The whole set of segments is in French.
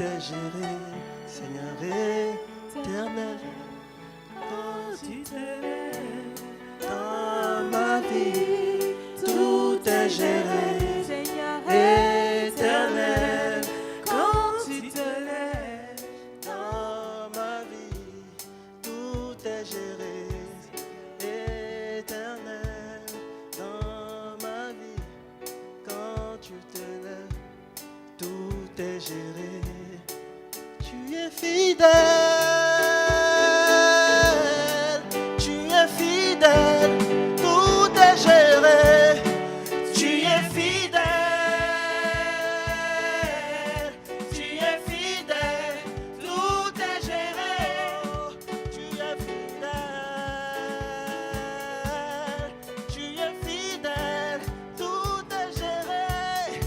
est géré, Seigneur éternel. Quand tu te lèves dans ma vie, tout est géré, Seigneur éternel. quand tu te lèves Dans ma vie, tout est géré, éternel. Dans ma vie, quand tu te lèves, tout est géré. Tu es fidèle, tout est géré. Tu es fidèle, tu es fidèle, tout est géré. Tu es fidèle, tu es fidèle, tout est géré.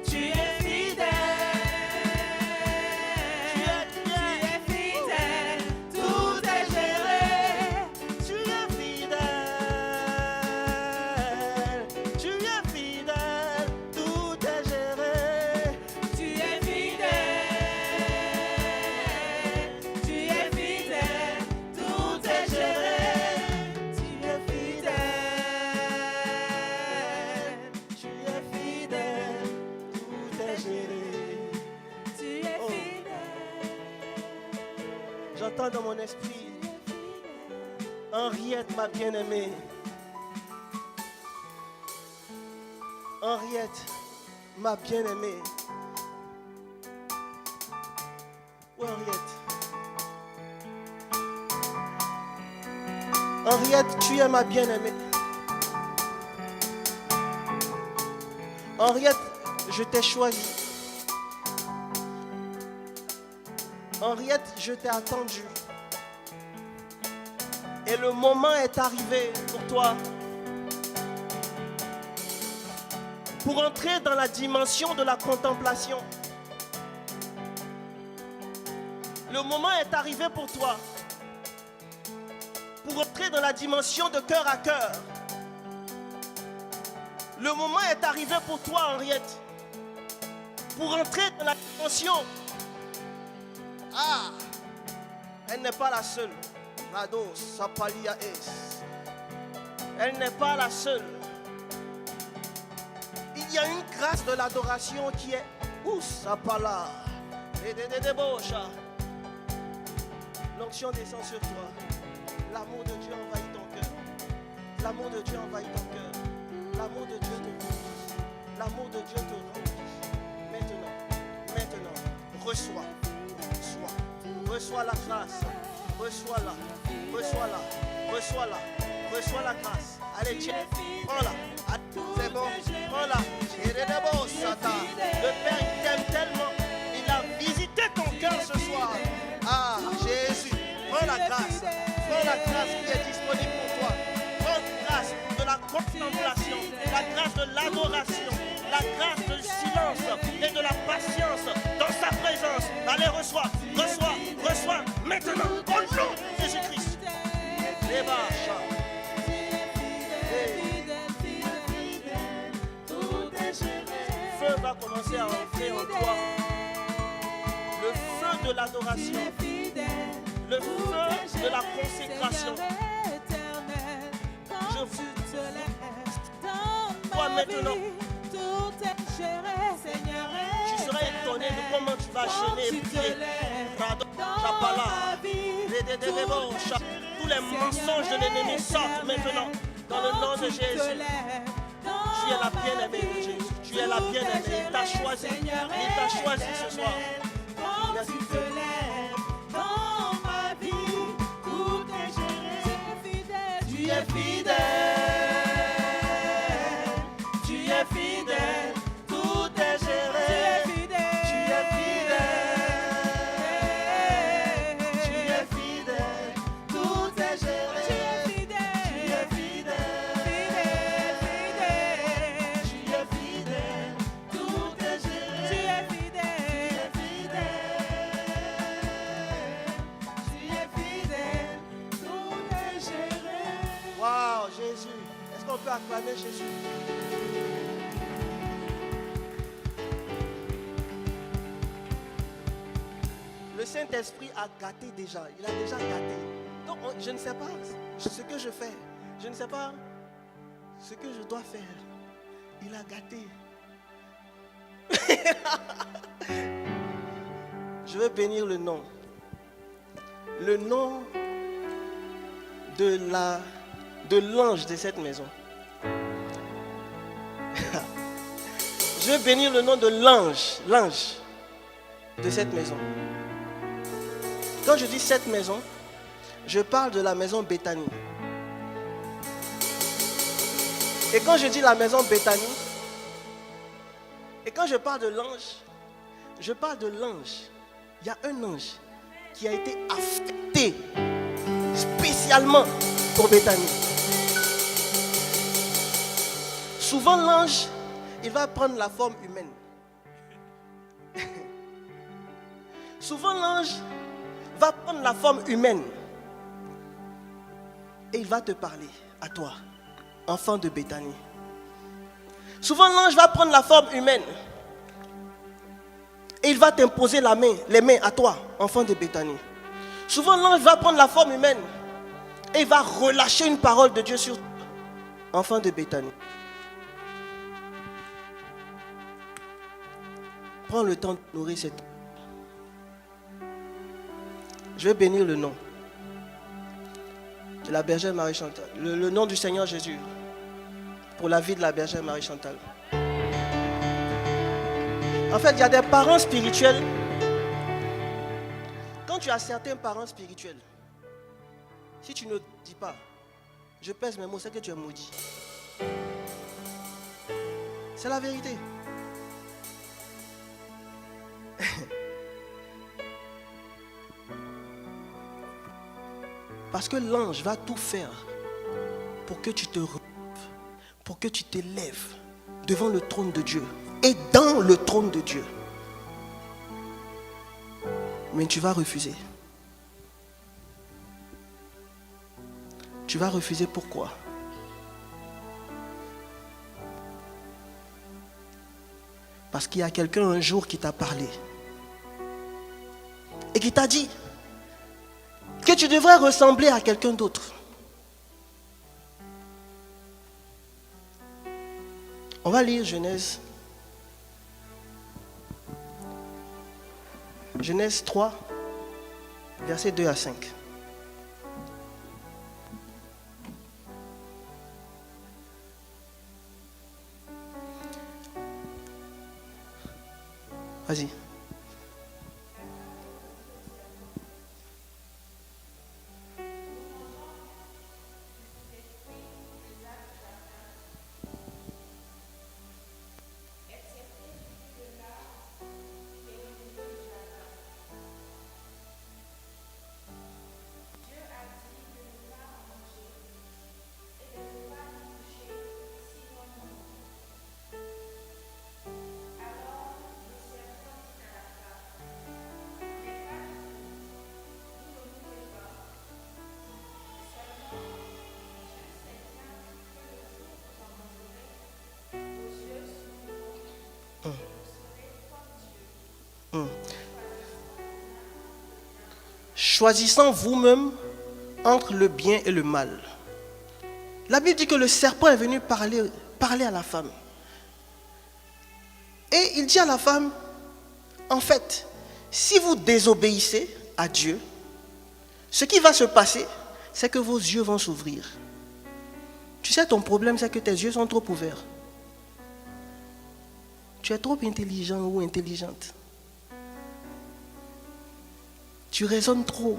Tu es fidèle, tout est géré. Tu es fidèle, tout est géré. Tu es fidèle, tout est géré. Tu es fidèle, Tu es fidèle, tout est géré. tu es fidèle. J'entends dans mon esprit Henriette, ma bien-aimée. Henriette, ma bien-aimée. Où est Henriette? Henriette, tu es ma bien-aimée. Henriette, je t'ai choisie. Henriette, je t'ai attendue. Et le moment est arrivé pour toi. Pour entrer dans la dimension de la contemplation. Le moment est arrivé pour toi. Pour entrer dans la dimension de cœur à cœur. Le moment est arrivé pour toi, Henriette. Pour entrer dans la dimension. Ah, elle n'est pas la seule. Rado, Sapalia es. Elle n'est pas la seule. Il y a une grâce de l'adoration qui est Sapala. L'onction descend sur toi. L'amour de Dieu envahit ton cœur. L'amour de Dieu envahit ton cœur. L'amour de Dieu te remplit. L'amour de Dieu te remplit. Maintenant, reçois. Reçois la grâce. Reçois-la. Reçois la grâce. Allez, tiens, prends-la. C'est bon, prends-la. Le Père, il t'aime tellement. Il a visité ton cœur ce soir. Ah, Jésus, prends la grâce. Prends la grâce qui est disponible pour toi. Prends la grâce de la contemplation, la grâce de l'adoration, la grâce du silence et de la patience dans sa présence. Allez, reçois maintenant, au nom de Jésus-Christ. Les bâches. Le feu va commencer à entrer en toi. Le feu de l'adoration. Le feu de la consécration. Je vous toi maintenant. Tu seras étonné de comment tu vas gêner et prier. Tous les mensonges de l'ennemi sortent maintenant dans le nom de Jésus. Tu es la bien-aimée de Jésus. Tu es la bien-aimée. Il t'a choisi. Il t'a choisi ce soir. Tu es fidèle, tout est géré. Tu es fidèle, tout est géré. Tu es fidèle, tout est géré. Wow, Jésus. Est-ce qu'on peut acclamer Jésus? Le Saint-Esprit a gâté déjà. Il a déjà gâté. Donc, je ne sais pas ce que je fais. Je ne sais pas ce que je dois faire. Il a gâté. Je veux bénir le nom. Le nom de l'ange de cette maison. Je veux bénir le nom de l'ange de cette maison. Quand je dis cette maison, je parle de la maison Béthanie. Et quand je dis la maison Béthanie, et quand je parle de l'ange, je parle de l'ange. Il y a un ange qui a été affecté spécialement pour Béthanie. Souvent l'ange, il va prendre la forme humaine. Souvent l'ange va prendre la forme humaine. Et il va te parler à toi, enfant de Béthanie. Souvent l'ange va prendre la forme humaine. Et il va t'imposer les mains à toi, enfant de Béthanie. Souvent l'ange va prendre la forme humaine. Et il va relâcher une parole de Dieu sur toi, enfant de Béthanie. Prends le temps de nourrir cette. Je vais bénir le nom de la bergère Marie-Chantal. Le nom du Seigneur Jésus. Pour la vie de la bergère Marie-Chantal. En fait, il y a des parents spirituels. Quand tu as certains parents spirituels, si tu ne dis pas, je pèse mes mots, c'est que tu es maudit. C'est la vérité. Parce que l'ange va tout faire pour que tu te relèves, pour que tu te lèves devant le trône de Dieu et dans le trône de Dieu. Mais tu vas refuser. Tu vas refuser pourquoi? Parce qu'il y a quelqu'un un jour qui t'a parlé et qui t'a dit que tu devrais ressembler à quelqu'un d'autre. On va lire Genèse 3, versets 2 à 5. Vas-y. Choisissant vous-même entre le bien et le mal. La Bible dit que le serpent est venu parler à la femme. Et il dit à la femme, en fait, si vous désobéissez à Dieu, ce qui va se passer, c'est que vos yeux vont s'ouvrir. Tu sais, ton problème, c'est que tes yeux sont trop ouverts. Tu es trop intelligent ou intelligente. Tu raisonnes trop.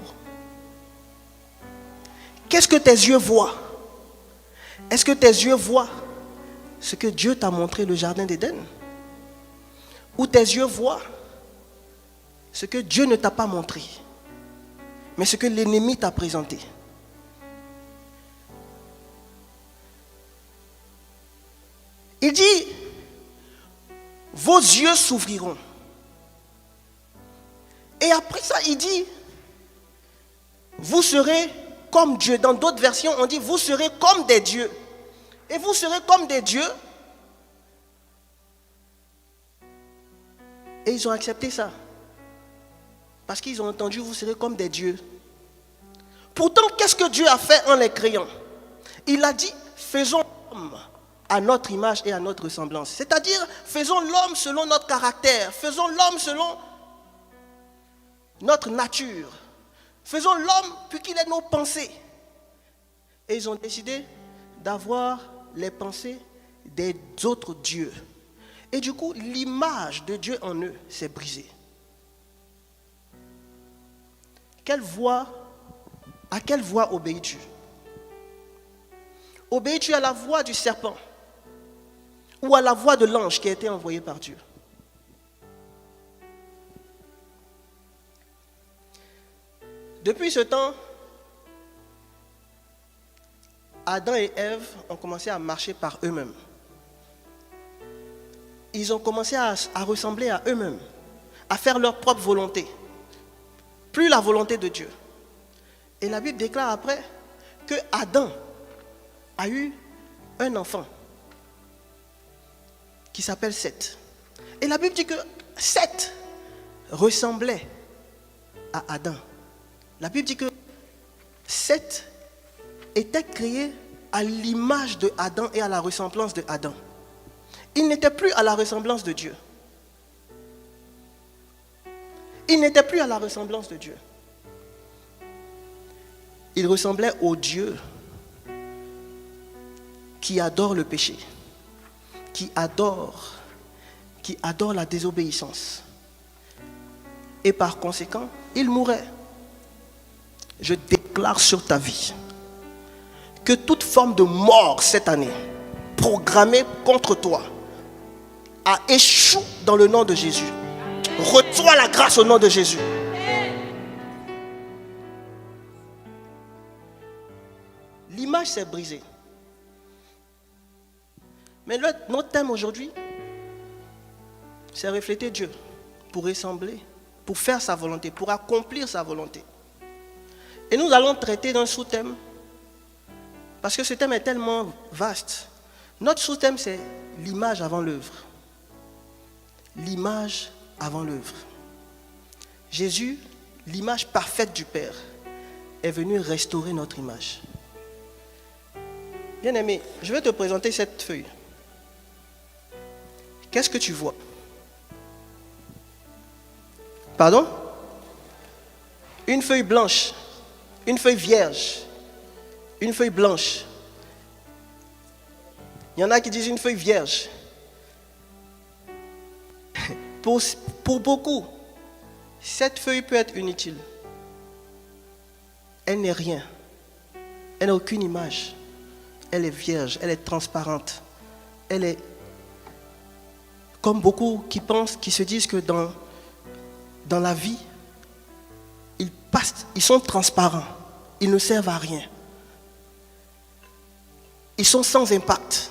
Qu'est-ce que tes yeux voient? Est-ce que tes yeux voient ce que Dieu t'a montré le jardin d'Éden? Ou tes yeux voient ce que Dieu ne t'a pas montré, mais ce que l'ennemi t'a présenté? Il dit, vos yeux s'ouvriront. Et après ça, il dit, vous serez comme Dieu. Dans d'autres versions, on dit, vous serez comme des dieux. Et vous serez comme des dieux. Et ils ont accepté ça. Parce qu'ils ont entendu, vous serez comme des dieux. Pourtant, qu'est-ce que Dieu a fait en les créant? Il a dit, faisons l'homme à notre image et à notre ressemblance. C'est-à-dire, faisons l'homme selon notre caractère, faisons l'homme selon notre nature. Faisons l'homme puis qu'il ait nos pensées. Et ils ont décidé d'avoir les pensées des autres dieux. Et du coup, l'image de Dieu en eux s'est brisée. À quelle voix obéis-tu? Obéis-tu à la voix du serpent ou à la voix de l'ange qui a été envoyé par Dieu? Depuis ce temps, Adam et Ève ont commencé à marcher par eux-mêmes. Ils ont commencé à ressembler à eux-mêmes, à faire leur propre volonté, plus la volonté de Dieu. Et la Bible déclare après que Adam a eu un enfant qui s'appelle Seth. Et la Bible dit que Seth ressemblait à Adam. La Bible dit que Seth était créé à l'image de Adam et à la ressemblance de Adam. Il n'était plus à la ressemblance de Dieu. Il n'était plus à la ressemblance de Dieu. Il ressemblait au Dieu qui adore le péché, qui adore la désobéissance. Et par conséquent, il mourait. Je déclare sur ta vie que toute forme de mort cette année, programmée contre toi, a échoué dans le nom de Jésus. Reçois la grâce au nom de Jésus. L'image s'est brisée. Mais notre thème aujourd'hui, c'est refléter Dieu pour ressembler, pour faire sa volonté, pour accomplir sa volonté. Et nous allons traiter d'un sous-thème, parce que ce thème est tellement vaste. Notre sous-thème, c'est l'image avant l'œuvre. L'image avant l'œuvre. Jésus, l'image parfaite du Père, est venu restaurer notre image. Bien-aimé, je vais te présenter cette feuille. Qu'est-ce que tu vois? Pardon? Une feuille blanche, une feuille vierge, une feuille blanche. Il y en a qui disent une feuille vierge. Pour beaucoup, cette feuille peut être inutile. Elle n'est rien. Elle n'a aucune image. Elle est vierge, elle est transparente. Elle est comme beaucoup qui pensent, qui se disent que dans la vie, ils sont transparents. Ils ne servent à rien. Ils sont sans impact.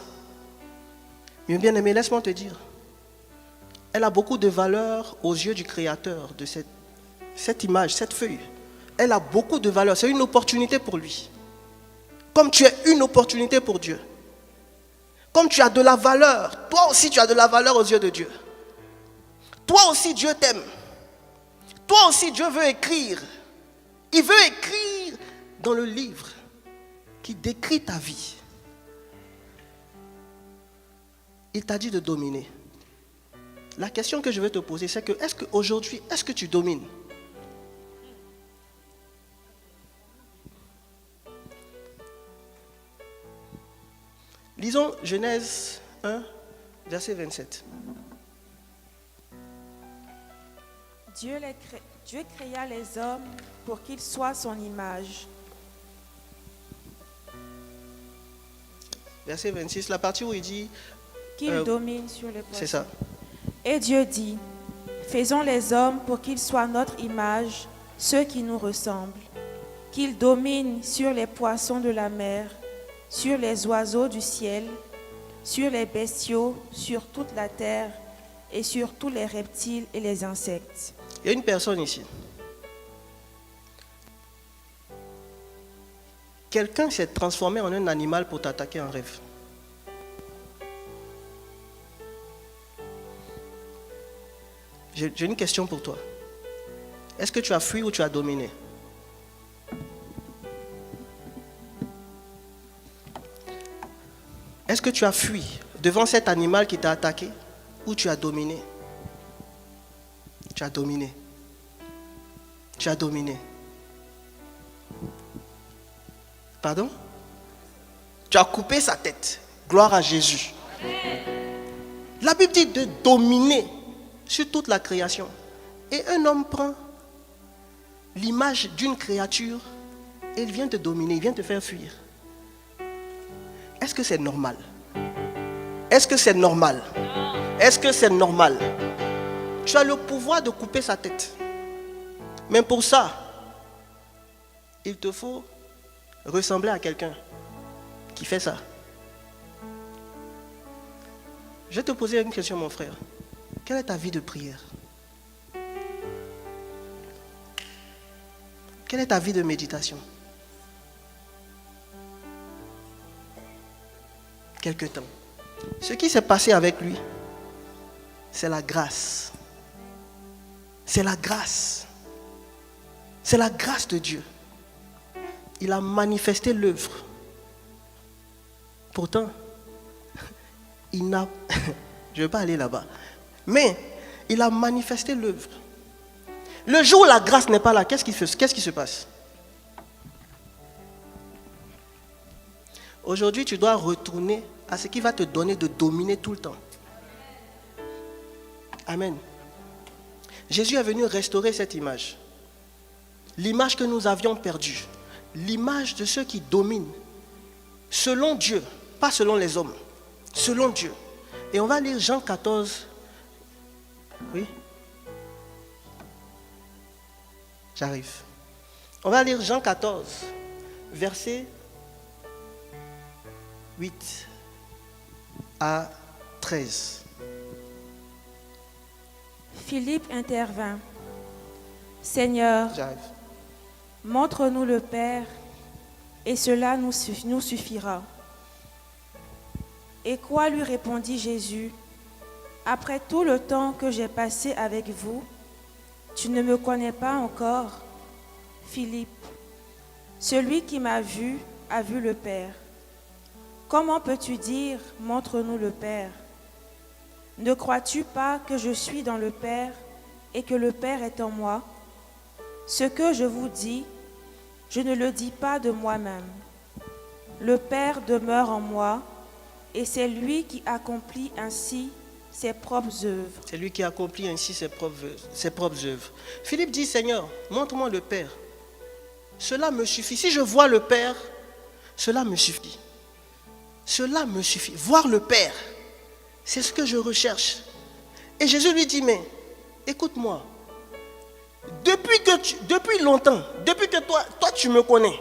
Mais bien aimé, laisse-moi te dire, elle a beaucoup de valeur aux yeux du Créateur de cette image, cette feuille. Elle a beaucoup de valeur. C'est une opportunité pour lui. Comme tu es une opportunité pour Dieu. Comme tu as de la valeur, toi aussi tu as de la valeur aux yeux de Dieu. Toi aussi Dieu t'aime. Toi aussi Dieu veut écrire. Il veut écrire dans le livre qui décrit ta vie. Il t'a dit de dominer. La question que je vais te poser, c'est que est-ce qu'aujourd'hui, est-ce que tu domines? Lisons Genèse 1, verset 27. Dieu créa les hommes pour qu'ils soient son image. Verset 26, la partie où il dit... Qu'ils dominent sur les poissons. C'est ça. Et Dieu dit, faisons les hommes pour qu'ils soient notre image, ceux qui nous ressemblent. Qu'ils dominent sur les poissons de la mer, sur les oiseaux du ciel, sur les bestiaux, sur toute la terre et sur tous les reptiles et les insectes. Il y a une personne ici. Quelqu'un s'est transformé en un animal pour t'attaquer en rêve. J'ai une question pour toi. Est-ce que tu as fui ou tu as dominé? Est-ce que tu as fui devant cet animal qui t'a attaqué ou tu as dominé? Tu as dominé. Tu as dominé. Pardon? Tu as coupé sa tête. Gloire à Jésus. La Bible dit de dominer sur toute la création. Et un homme prend l'image d'une créature et il vient te dominer, il vient te faire fuir. Est-ce que c'est normal? Est-ce que c'est normal? Est-ce que c'est normal? Tu as le pouvoir de couper sa tête. Mais pour ça, il te faut ressembler à quelqu'un qui fait ça. Je vais te poser une question, mon frère. Quelle est ta vie de prière? Quelle est ta vie de méditation? Quelque temps. Ce qui s'est passé avec lui, c'est la grâce. C'est la grâce. C'est la grâce de Dieu. Il a manifesté l'œuvre. Pourtant, il n'a... Je ne vais pas aller là-bas. Mais il a manifesté l'œuvre. Le jour où la grâce n'est pas là, qu'est-ce qui se passe? Aujourd'hui, tu dois retourner à ce qui va te donner de dominer tout le temps. Amen. Jésus est venu restaurer cette image. L'image que nous avions perdue. L'image de ceux qui dominent. Selon Dieu, pas selon les hommes. Selon Dieu. Et on va lire Jean 14. Oui. J'arrive. On va lire Jean 14, verset 8 à 13. Philippe intervint. Seigneur, J'arrive. montre-nous le Père, et cela nous suffira. Et quoi, lui répondit Jésus, après tout le temps que j'ai passé avec vous, tu ne me connais pas encore, Philippe. Celui qui m'a vu a vu le Père. Comment peux-tu dire, montre-nous le Père? Ne crois-tu pas que je suis dans le Père et que le Père est en moi? Ce que je vous dis, je ne le dis pas de moi-même. Le Père demeure en moi et c'est lui qui accomplit ainsi ses propres œuvres. C'est lui qui accomplit ainsi ses propres œuvres. Philippe dit, Seigneur, montre-moi le Père. Cela me suffit. Si je vois le Père, cela me suffit. Cela me suffit. Voir le Père, c'est ce que je recherche. Et Jésus lui dit, mais écoute-moi. Depuis longtemps, depuis que toi tu me connais,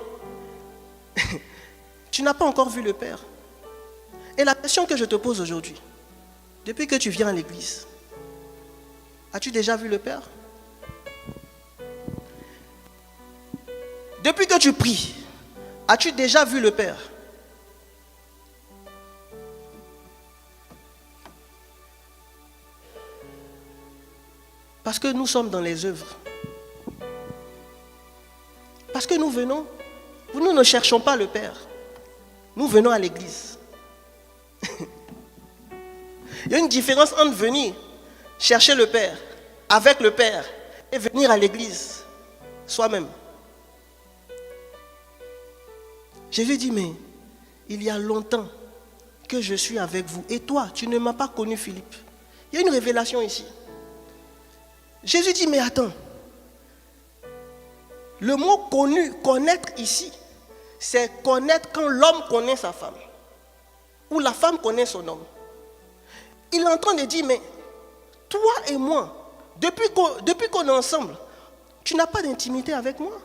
tu n'as pas encore vu le Père. Et la question que je te pose aujourd'hui, depuis que tu viens à l'église, as-tu déjà vu le Père? Depuis que tu pries, as-tu déjà vu le Père? Parce que nous sommes dans les œuvres. Parce que nous ne cherchons pas le Père. Nous venons à l'église. Il y a une différence entre venir chercher le Père, avec le Père, et venir à l'église soi-même. Jésus dit, mais il y a longtemps que je suis avec vous. Et toi, tu ne m'as pas connu, Philippe. Il y a une révélation ici. Jésus dit, mais attends. Le mot connaître ici, c'est connaître quand l'homme connaît sa femme. Ou la femme connaît son homme. Il est en train de dire, mais toi et moi, depuis qu'on est ensemble, tu n'as pas d'intimité avec moi.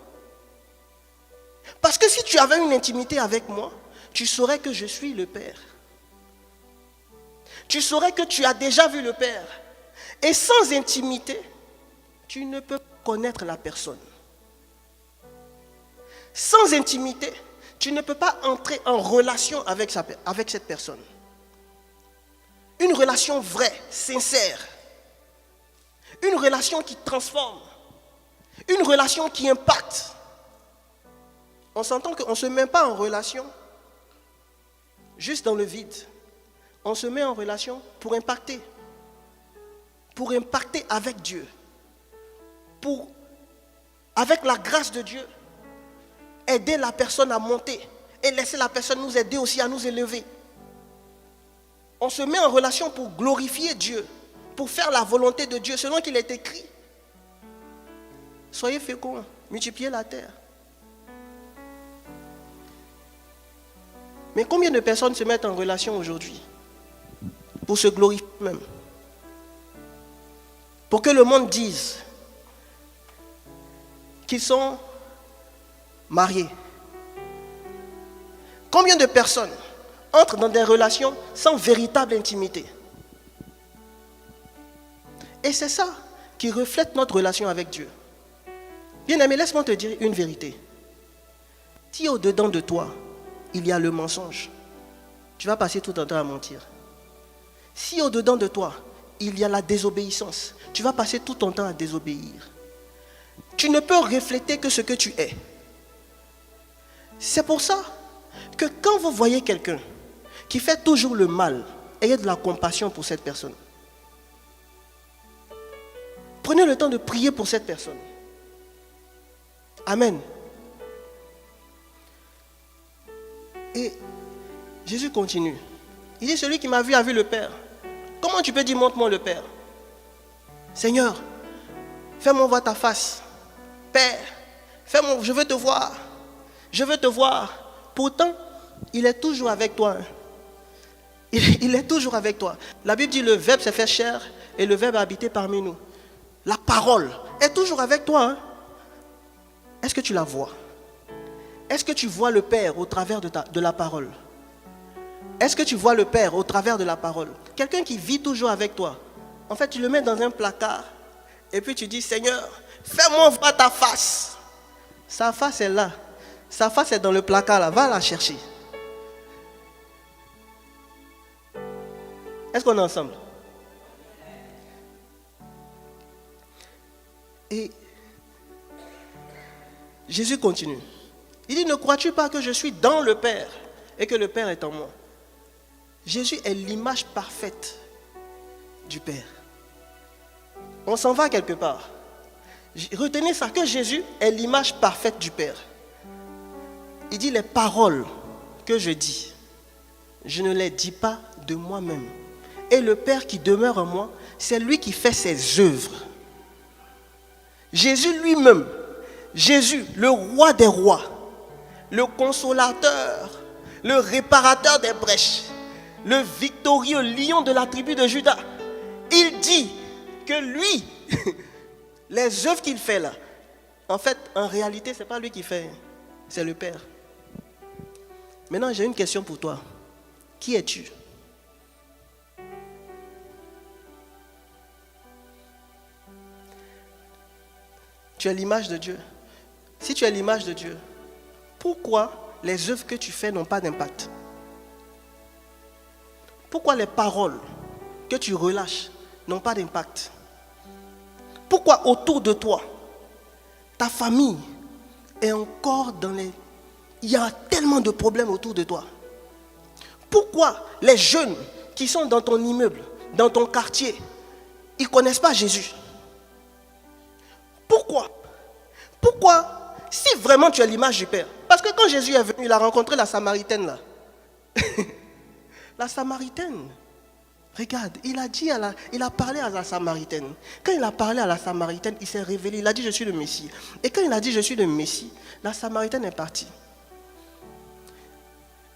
Parce que si tu avais une intimité avec moi, tu saurais que je suis le Père. Tu saurais que tu as déjà vu le Père. Et sans intimité, tu ne peux pas connaître la personne. Sans intimité, tu ne peux pas entrer en relation avec cette personne. Une relation vraie, sincère. Une relation qui transforme. Une relation qui impacte. On s'entend qu'on ne se met pas en relation juste dans le vide. On se met en relation pour impacter. Pour impacter avec Dieu. Pour, avec la grâce de Dieu, aider la personne à monter et laisser la personne nous aider aussi à nous élever. On se met en relation pour glorifier Dieu, pour faire la volonté de Dieu, selon qu'il est écrit. Soyez féconds, multipliez la terre. Mais combien de personnes se mettent en relation aujourd'hui pour se glorifier même? Pour que le monde dise qu'ils sont mariés. Combien de personnes entrent dans des relations sans véritable intimité? Et c'est ça qui reflète notre relation avec Dieu. Bien-aimé, laisse-moi te dire une vérité. Si au-dedans de toi, il y a le mensonge, tu vas passer tout ton temps à mentir. Si au-dedans de toi, il y a la désobéissance, tu vas passer tout ton temps à désobéir. Tu ne peux refléter que ce que tu es. C'est pour ça que quand vous voyez quelqu'un qui fait toujours le mal, ayez de la compassion pour cette personne. Prenez le temps de prier pour cette personne. Amen. Et Jésus continue. Il dit, celui qui m'a vu a vu le Père. Comment tu peux dire, montre-moi le Père? Seigneur, fais-moi voir ta face. Père, fais-moi, je veux te voir. Je veux te voir. Pourtant, il est toujours avec toi. Il est toujours avec toi. La Bible dit, le Verbe s'est fait chair et le Verbe a habité parmi nous. La parole est toujours avec toi. Est-ce que tu la vois? Est-ce que tu vois le Père au travers de la parole? Est-ce que tu vois le Père au travers de la parole? Quelqu'un qui vit toujours avec toi. En fait, tu le mets dans un placard et puis tu dis, Seigneur, fais-moi voir ta face. Sa face est là. Sa face est dans le placard là. Va la chercher. Est-ce qu'on est ensemble? Et Jésus continue. Il dit, ne crois-tu pas que je suis dans le Père et que le Père est en moi? Jésus est l'image parfaite du Père. On s'en va quelque part. Retenez ça, que Jésus est l'image parfaite du Père. Il dit, les paroles que je dis, je ne les dis pas de moi-même. Et le Père qui demeure en moi, c'est lui qui fait ses œuvres. Jésus lui-même, Jésus, le roi des rois, le consolateur, le réparateur des brèches, le victorieux lion de la tribu de Juda, il dit que lui, les œuvres qu'il fait là, en fait, en réalité, ce n'est pas lui qui fait, c'est le Père. Maintenant, j'ai une question pour toi. Qui es-tu? Tu es l'image de Dieu. Si tu es l'image de Dieu, pourquoi les œuvres que tu fais n'ont pas d'impact? Pourquoi les paroles que tu relâches n'ont pas d'impact? Pourquoi autour de toi, ta famille est encore dans les... Il y a tellement de problèmes autour de toi. Pourquoi les jeunes qui sont dans ton immeuble, dans ton quartier, ils ne connaissent pas Jésus? Pourquoi, si vraiment tu es l'image du Père? Parce que quand Jésus est venu, il a rencontré la Samaritaine là. La Samaritaine, regarde, il a parlé à la Samaritaine. Quand il a parlé à la Samaritaine, il s'est révélé, il a dit je suis le Messie. Et quand il a dit je suis le Messie, la Samaritaine est partie.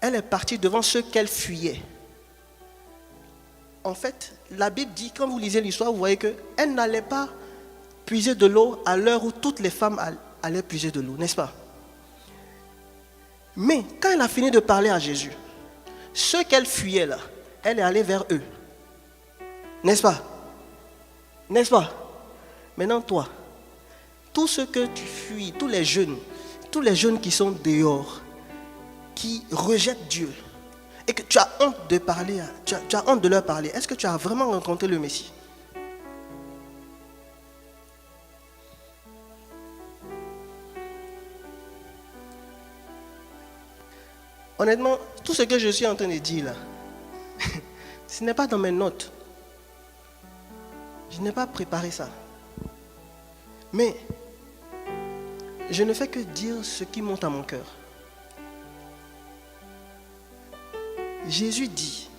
Elle est partie devant ceux qu'elle fuyait. En fait, la Bible dit, quand vous lisez l'histoire, vous voyez qu'elle n'allait pas puiser de l'eau à l'heure où toutes les femmes allaient puiser de l'eau, n'est-ce pas? Mais quand elle a fini de parler à Jésus, ceux qu'elle fuyait là, elle est allée vers eux. N'est-ce pas? N'est-ce pas? Maintenant toi, tout ce que tu fuis, tous les jeunes qui sont dehors, qui rejettent Dieu, et que tu as honte de parler, tu as honte de leur parler, est-ce que tu as vraiment rencontré le Messie? Honnêtement, tout ce que je suis en train de dire là, ce n'est pas dans mes notes. Je n'ai pas préparé ça. Mais je ne fais que dire ce qui monte à mon cœur. Jésus dit,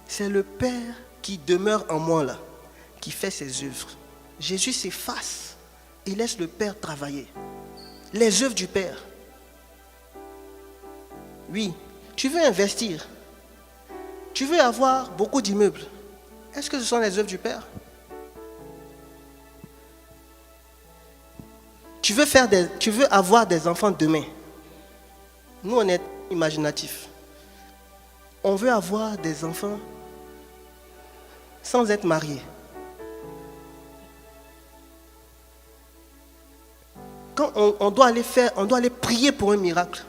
c'est le Père qui demeure en moi là, qui fait ses œuvres. Jésus s'efface et laisse le Père travailler. Les œuvres du Père. Oui, tu veux investir. Tu veux avoir beaucoup d'immeubles. Est-ce que ce sont les œuvres du Père? Tu veux avoir des enfants demain. Nous, on est imaginatifs. On veut avoir des enfants sans être mariés. Quand on doit aller prier pour un miracle,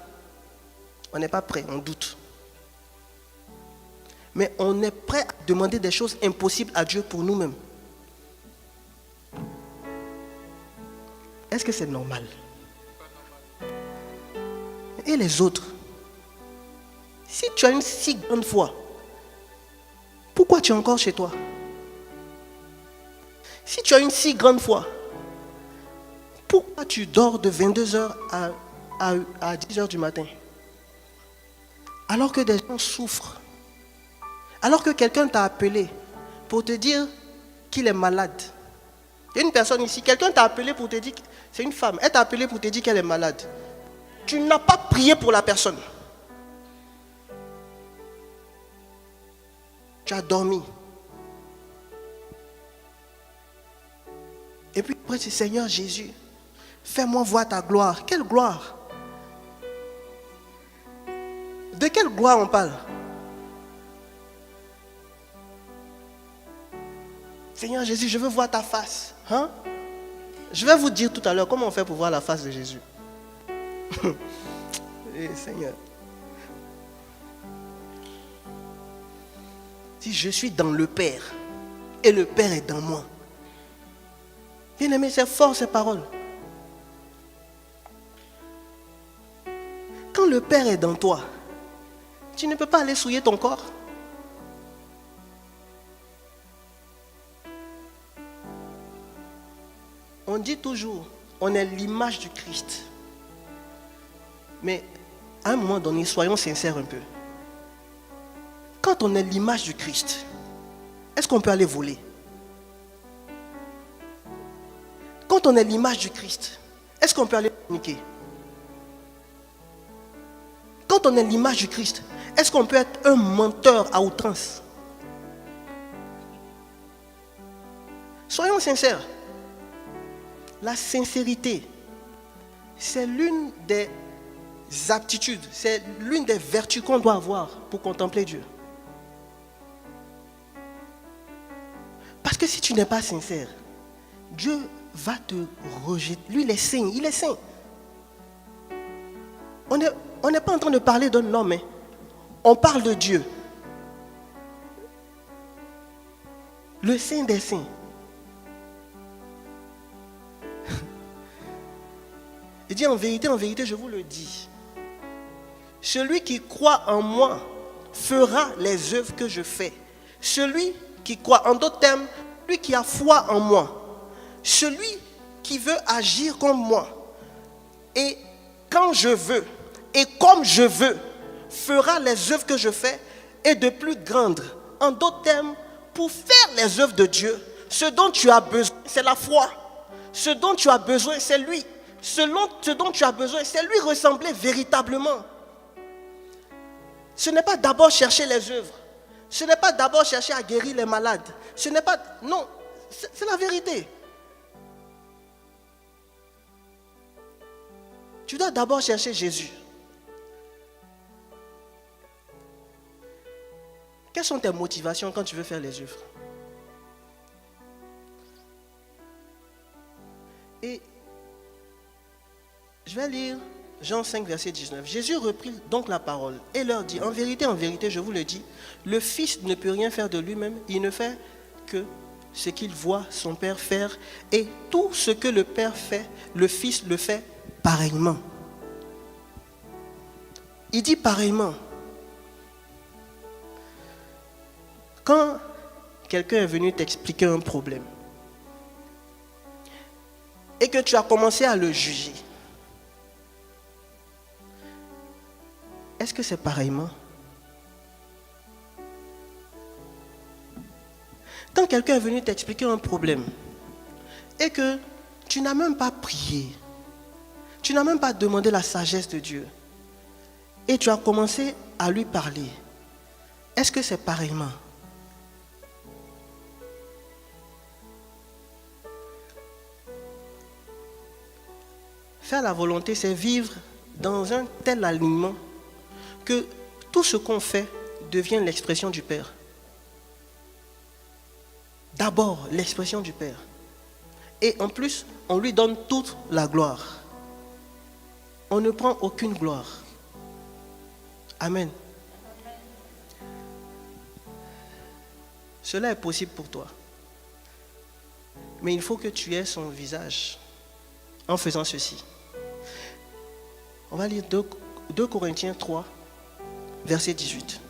on n'est pas prêt, on doute. Mais on est prêt à demander des choses impossibles à Dieu pour nous-mêmes. Est-ce que c'est normal? Et les autres? Si tu as une si grande foi, pourquoi tu es encore chez toi? Si tu as une si grande foi, pourquoi tu dors de 22h à 10h du matin? Alors que des gens souffrent. Alors que quelqu'un t'a appelé pour te dire qu'il est malade. Il y a une personne ici, quelqu'un t'a appelé pour te dire, c'est une femme, elle t'a appelé pour te dire qu'elle est malade. Tu n'as pas prié pour la personne. Tu as dormi. Et puis après, tu dis, Seigneur Jésus, fais-moi voir ta gloire. Quelle gloire? De quelle gloire on parle? Seigneur Jésus, je veux voir ta face. Hein? Je vais vous dire tout à l'heure comment on fait pour voir la face de Jésus. Seigneur. Si je suis dans le Père et le Père est dans moi. Bien-aimé, c'est fort ces paroles. Quand le Père est dans toi, tu ne peux pas aller souiller ton corps. On dit toujours, on est l'image du Christ. Mais à un moment donné, soyons sincères un peu. Quand on est l'image du Christ, est-ce qu'on peut aller voler? Quand on est l'image du Christ, est-ce qu'on peut aller communiquer? Quand on est l'image du Christ, est-ce qu'on peut être un menteur à outrance? Soyons sincères. La sincérité, c'est l'une des aptitudes, c'est l'une des vertus qu'on doit avoir pour contempler Dieu. Parce que si tu n'es pas sincère, Dieu va te rejeter. Lui, il est saint, il est saint. On n'est pas en train de parler d'un homme, hein. On parle de Dieu. Le saint des saints. Il dit en vérité, je vous le dis. Celui qui croit en moi fera les œuvres que je fais. Celui qui croit, en d'autres termes, celui qui a foi en moi. Celui qui veut agir comme moi. Et quand je veux, et comme je veux, fera les œuvres que je fais et de plus grandes. En d'autres termes, pour faire les œuvres de Dieu, ce dont tu as besoin, c'est la foi. Ce dont tu as besoin, c'est lui. Ce dont tu as besoin, c'est lui ressembler véritablement. Ce n'est pas d'abord chercher les œuvres. Ce n'est pas d'abord chercher à guérir les malades. Ce n'est pas... Non, c'est la vérité. Tu dois d'abord chercher Jésus. Quelles sont tes motivations quand tu veux faire les œuvres? Et je vais lire Jean 5, verset 19. Jésus reprit donc la parole et leur dit, en vérité, je vous le dis, le Fils ne peut rien faire de lui-même, il ne fait que ce qu'il voit son Père faire, et tout ce que le Père fait, le Fils le fait pareillement. Il dit pareillement, quand quelqu'un est venu t'expliquer un problème et que tu as commencé à le juger, est-ce que c'est pareillement? Quand quelqu'un est venu t'expliquer un problème et que tu n'as même pas prié, tu n'as même pas demandé la sagesse de Dieu et tu as commencé à lui parler, est-ce que c'est pareillement? Faire la volonté, c'est vivre dans un tel alignement que tout ce qu'on fait devient l'expression du Père. D'abord, l'expression du Père. Et en plus, on lui donne toute la gloire. On ne prend aucune gloire. Amen. Cela est possible pour toi. Mais il faut que tu aies son visage en faisant ceci. On va lire 2 Corinthiens 3, verset 18.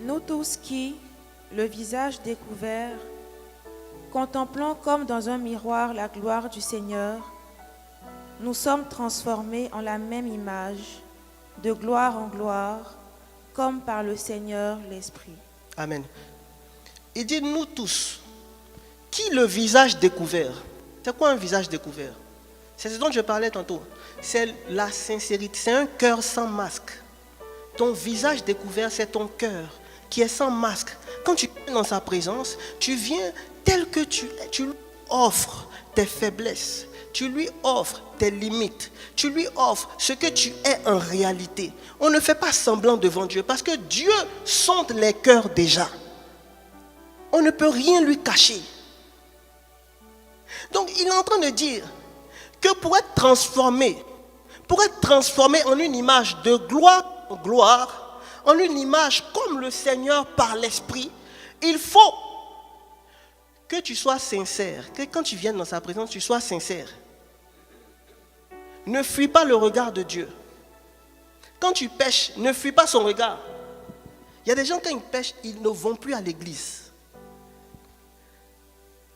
Nous tous qui, le visage découvert, contemplant comme dans un miroir la gloire du Seigneur, nous sommes transformés en la même image, de gloire en gloire, comme par le Seigneur l'Esprit. Amen. Il dit nous tous, qui le visage découvert. C'est quoi un visage découvert? C'est ce dont je parlais tantôt. C'est la sincérité, c'est un cœur sans masque. Ton visage découvert, c'est ton cœur qui est sans masque. Quand tu viens dans sa présence, tu viens tel que tu es. Tu lui offres tes faiblesses, tu lui offres tes limites, tu lui offres ce que tu es en réalité. On ne fait pas semblant devant Dieu parce que Dieu sonde les cœurs déjà. On ne peut rien lui cacher. Donc il est en train de dire que pour être transformé en une image de gloire en gloire, en une image comme le Seigneur par l'Esprit, il faut que tu sois sincère, que quand tu viennes dans sa présence, tu sois sincère. Ne fuis pas le regard de Dieu. Quand tu pèches, ne fuis pas son regard. Il y a des gens, quand ils pêchent, ils ne vont plus à l'église.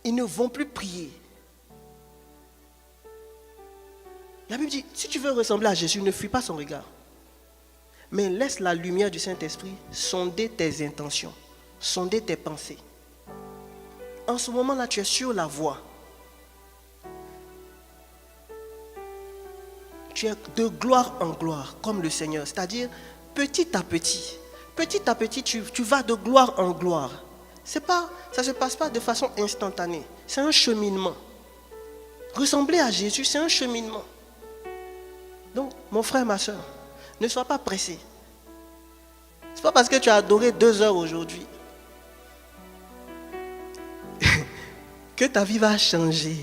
Ils ne vont plus prier. La Bible dit, si tu veux ressembler à Jésus, ne fuis pas son regard. Mais laisse la lumière du Saint-Esprit sonder tes intentions, sonder tes pensées. En ce moment-là, tu es sur la voie. Tu es de gloire en gloire, comme le Seigneur. C'est-à-dire, petit à petit, tu vas de gloire en gloire. Ça ne se passe pas de façon instantanée. C'est un cheminement. Ressembler à Jésus, c'est un cheminement. Donc, mon frère, ma soeur, ne sois pas pressé. Ce n'est pas parce que tu as adoré 2 heures aujourd'hui que ta vie va changer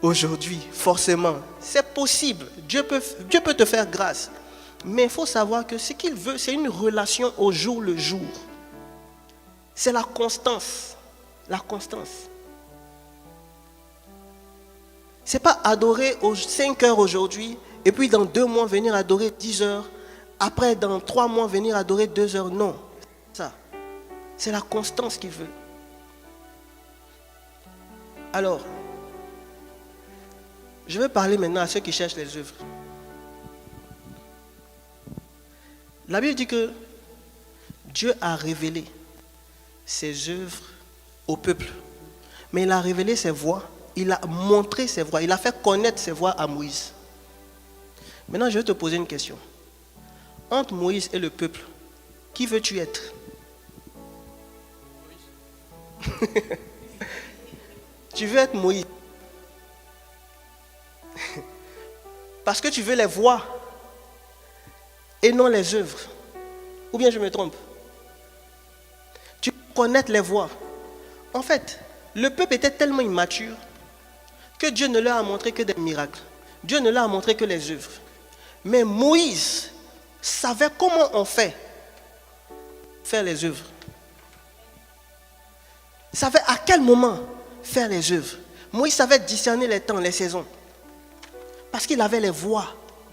aujourd'hui, forcément. C'est possible. Dieu peut te faire grâce. Mais il faut savoir que ce qu'il veut, c'est une relation au jour le jour. C'est la constance. La constance. Ce n'est pas adorer aux 5 heures aujourd'hui, et puis dans 2 mois venir adorer 10 heures, après dans 3 mois venir adorer 2 heures. Non, ça, c'est la constance qu'il veut. Alors, je vais parler maintenant à ceux qui cherchent les œuvres. La Bible dit que Dieu a révélé ses œuvres au peuple, mais il a révélé ses voies, il a montré ses voies, il a fait connaître ses voies à Moïse. Maintenant, je vais te poser une question. Entre Moïse et le peuple, qui veux-tu être? Tu veux être Moïse parce que tu veux les voies et non les œuvres. Ou bien je me trompe? Tu veux connaître les voies. En fait, le peuple était tellement immature que Dieu ne leur a montré que des miracles. Dieu ne leur a montré que les œuvres. Mais Moïse savait comment on fait faire les œuvres. Il savait à quel moment faire les œuvres. Moïse savait discerner les temps, les saisons. Parce qu'il avait les voies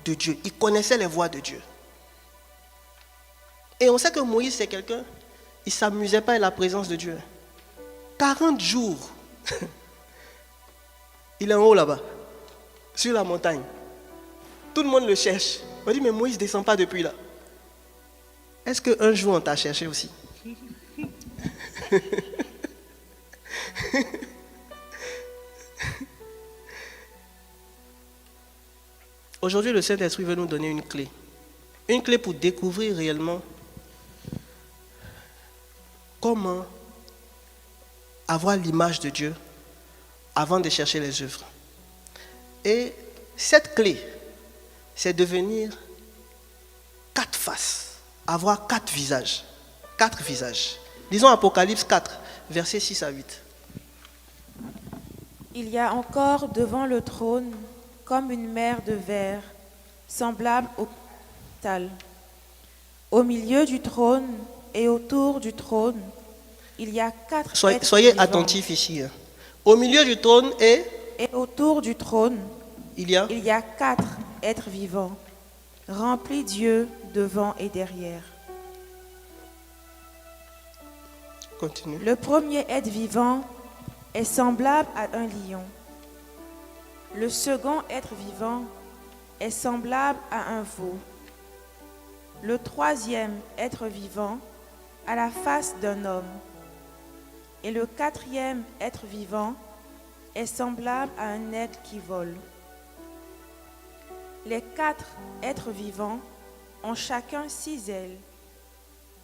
de Dieu. Il connaissait les voies de Dieu. Et on sait que Moïse, c'est quelqu'un, il ne s'amusait pas à la présence de Dieu. 40 jours, il est en haut là-bas, sur la montagne. Tout le monde le cherche. On dit, mais Moïse ne descend pas depuis là. Est-ce qu'un jour on t'a cherché aussi? Aujourd'hui, le Saint-Esprit veut nous donner une clé. Une clé pour découvrir réellement comment avoir l'image de Dieu avant de chercher les œuvres. Et cette clé, c'est devenir 4 faces, avoir 4 visages. 4 visages. Disons Apocalypse 4, versets 6 à 8. Il y a encore devant le trône comme une mer de verre, semblable au cristal. Au milieu du trône et autour du trône, il y a 4 êtres Soyez vivants. attentifs ici. Au milieu du trône Et autour du trône, il y a 4 êtres vivants, remplis d'yeux devant et derrière. Continue. Le premier être vivant est semblable à un lion. Le second être vivant est semblable à un veau. Le troisième être vivant a la face d'un homme. Et le quatrième être vivant est semblable à un aigle qui vole. Les 4 êtres vivants ont chacun 6 ailes,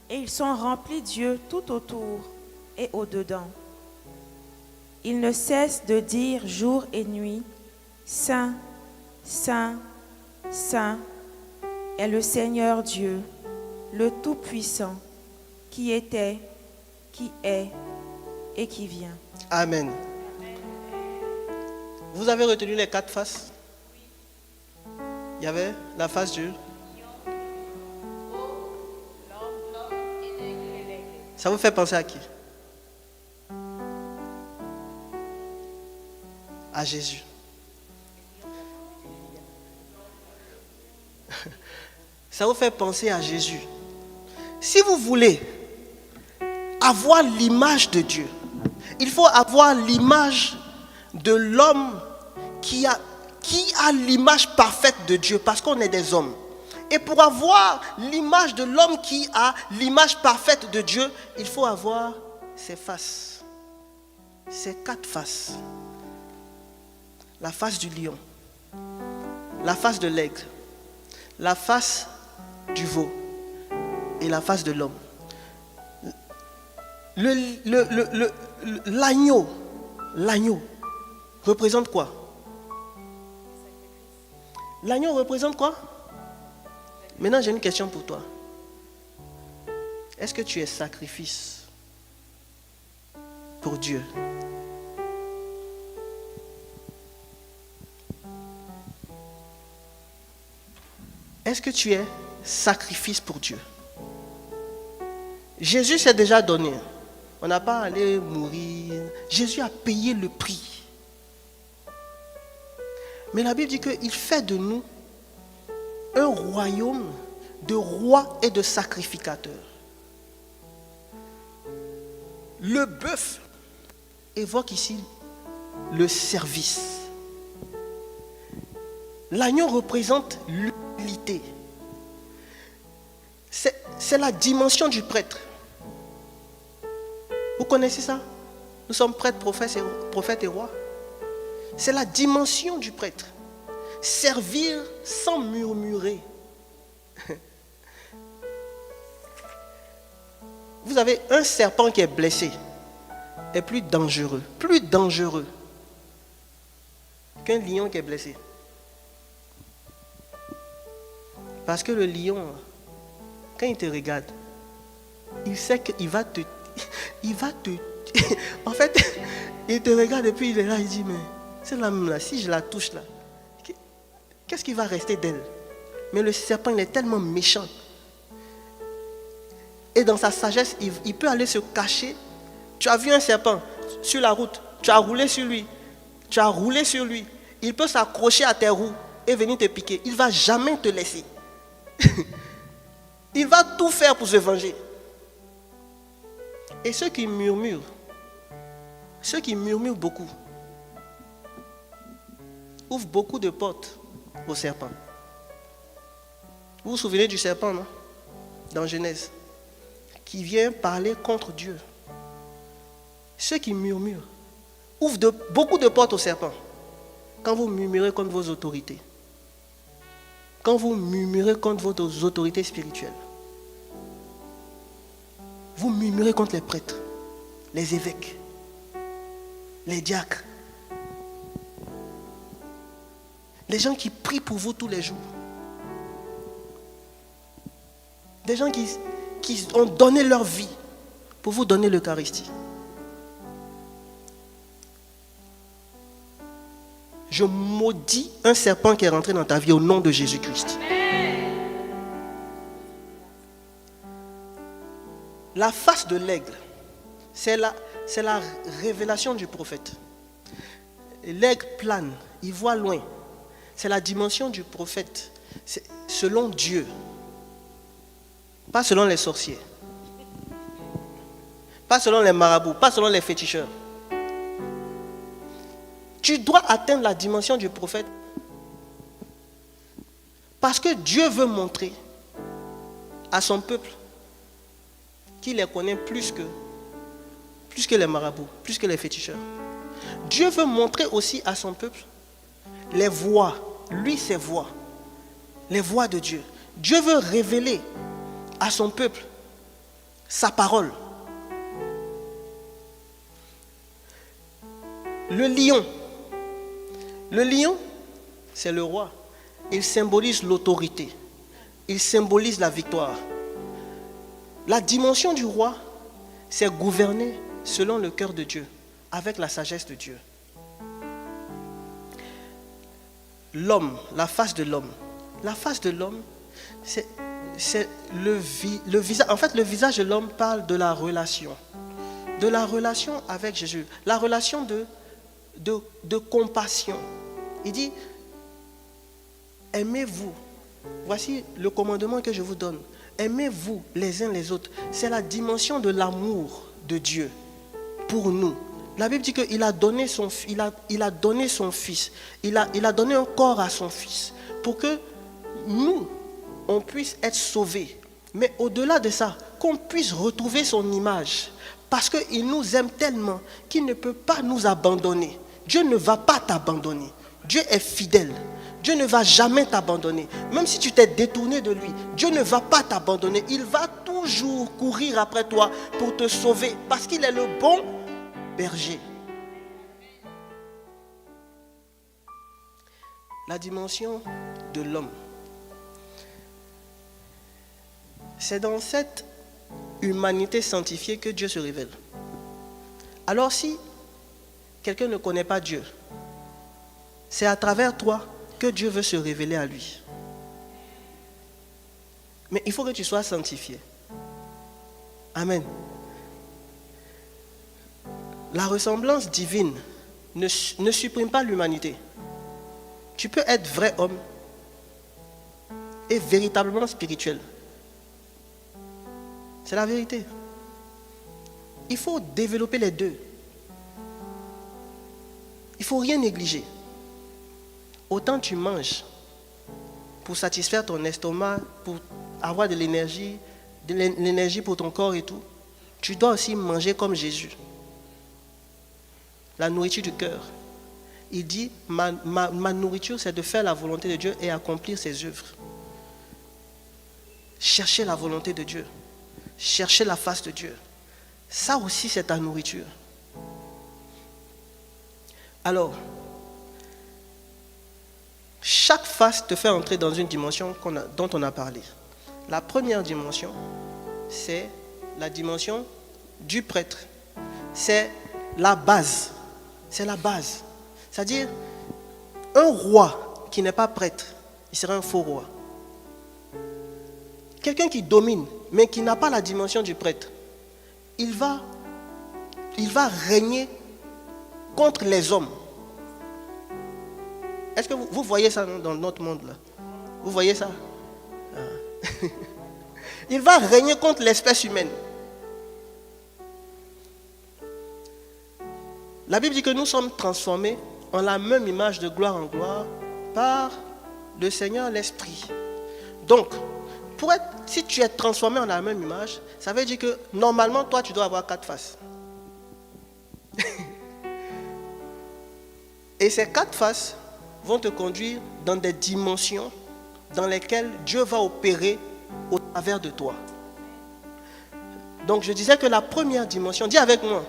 et ils sont remplis d'yeux tout autour et au-dedans. Ils ne cessent de dire jour et nuit, Saint, Saint, Saint est le Seigneur Dieu, le Tout-Puissant, qui était, qui est et qui vient. Amen. Vous avez retenu les 4 faces? Il y avait la face du... Ça vous fait penser à qui? À Jésus. Ça vous fait penser à Jésus. Si vous voulez avoir l'image de Dieu, il faut avoir l'image de l'homme qui a l'image parfaite de Dieu, parce qu'on est des hommes. Et pour avoir l'image de l'homme qui a l'image parfaite de Dieu, il faut avoir ses faces. Ces 4 faces. La face du lion, la face de l'aigle, la face du veau et la face de l'homme. L'agneau représente quoi? L'agneau représente quoi? Maintenant, j'ai une question pour toi. Est-ce que tu es sacrifice pour Dieu? Est-ce que tu es sacrifice pour Dieu? Jésus s'est déjà donné. On n'a pas allé mourir. Jésus a payé le prix. Mais la Bible dit qu'il fait de nous un royaume de rois et de sacrificateurs. Le bœuf évoque ici le service. L'agneau représente l'humilité. C'est la dimension du prêtre. Vous connaissez ça? Nous sommes prêtres, prophètes et rois. C'est la dimension du prêtre. Servir sans murmurer. Vous avez un serpent qui est blessé, est plus dangereux qu'un lion qui est blessé. Parce que le lion, quand il te regarde, il sait qu'il va te... En fait, il te regarde et puis il est là, il dit, mais cette lame-là, si je la touche là, qu'est-ce qui va rester d'elle? Mais le serpent, il est tellement méchant. Et dans sa sagesse, il peut aller se cacher. Tu as vu un serpent sur la route, tu as roulé sur lui. Il peut s'accrocher à tes roues et venir te piquer, il ne va jamais te laisser. Il va tout faire pour se venger. Et ceux qui murmurent beaucoup, ouvrent beaucoup de portes au serpent. Vous vous souvenez du serpent, non? Dans Genèse, qui vient parler contre Dieu. Ceux qui murmurent ouvrent beaucoup de portes au serpent. Quand vous murmurez contre vos autorités, quand vous murmurez contre vos autorités spirituelles, vous murmurez contre les prêtres, les évêques, les diacres, les gens qui prient pour vous tous les jours, des gens qui ont donné leur vie pour vous donner l'Eucharistie. Je maudis un serpent qui est rentré dans ta vie au nom de Jésus-Christ. La face de l'aigle, c'est la révélation du prophète. L'aigle plane, il voit loin. C'est la dimension du prophète. C'est selon Dieu. Pas selon les sorciers. Pas selon les marabouts. Pas selon les féticheurs. Tu dois atteindre la dimension du prophète. Parce que Dieu veut montrer à son peuple qu'il les connaît plus que les marabouts, plus que les féticheurs. Dieu veut montrer aussi à son peuple les voies, lui ses voies, les voies de Dieu. Dieu veut révéler à son peuple sa parole. Le lion, c'est le roi. Il symbolise l'autorité. Il symbolise la victoire. La dimension du roi, c'est gouverner selon le cœur de Dieu, avec la sagesse de Dieu. L'homme, la face de l'homme. La face de l'homme, c'est le visage. En fait, le visage de l'homme parle de la relation. De la relation avec Jésus. La relation de compassion. Il dit, aimez-vous. Voici le commandement que je vous donne. Aimez-vous les uns les autres. C'est la dimension de l'amour de Dieu pour nous. La Bible dit qu'il a donné son fils. Il a donné un corps à son fils pour que nous, on puisse être sauvés. Mais au-delà de ça, qu'on puisse retrouver son image. Parce qu'il nous aime tellement qu'il ne peut pas nous abandonner. Dieu ne va pas t'abandonner. Dieu est fidèle. Dieu ne va jamais t'abandonner. Même si tu t'es détourné de lui, Dieu ne va pas t'abandonner. Il va toujours courir après toi pour te sauver. Parce qu'il est le bon berger. La dimension de l'homme. C'est dans cette humanité sanctifiée que Dieu se révèle. Alors si quelqu'un ne connaît pas Dieu, c'est à travers toi que Dieu veut se révéler à lui. Mais il faut que tu sois sanctifié. Amen. La ressemblance divine ne supprime pas l'humanité. Tu peux être vrai homme et véritablement spirituel. C'est la vérité. Il faut développer les deux. Il ne faut rien négliger. Autant tu manges pour satisfaire ton estomac, pour avoir de l'énergie pour ton corps et tout, tu dois aussi manger comme Jésus. La nourriture du cœur. Il dit, ma nourriture, c'est de faire la volonté de Dieu et accomplir ses œuvres. Chercher la volonté de Dieu. Chercher la face de Dieu. Ça aussi, c'est ta nourriture. Alors, chaque face te fait entrer dans une dimension dont on a parlé. La première dimension, c'est la dimension du prêtre. C'est la base. C'est la base. C'est-à-dire, un roi qui n'est pas prêtre, il serait un faux roi. Quelqu'un qui domine, mais qui n'a pas la dimension du prêtre, il va régner contre les hommes. Est-ce que vous voyez ça dans notre monde là? Vous voyez ça? Ah. Il va régner contre l'espèce humaine. La Bible dit que nous sommes transformés en la même image de gloire en gloire par le Seigneur l'Esprit. Donc, si tu es transformé en la même image, ça veut dire que normalement, toi, tu dois avoir 4 faces. Et ces 4 faces vont te conduire dans des dimensions dans lesquelles Dieu va opérer au travers de toi. Donc, je disais que la première dimension, dis avec moi,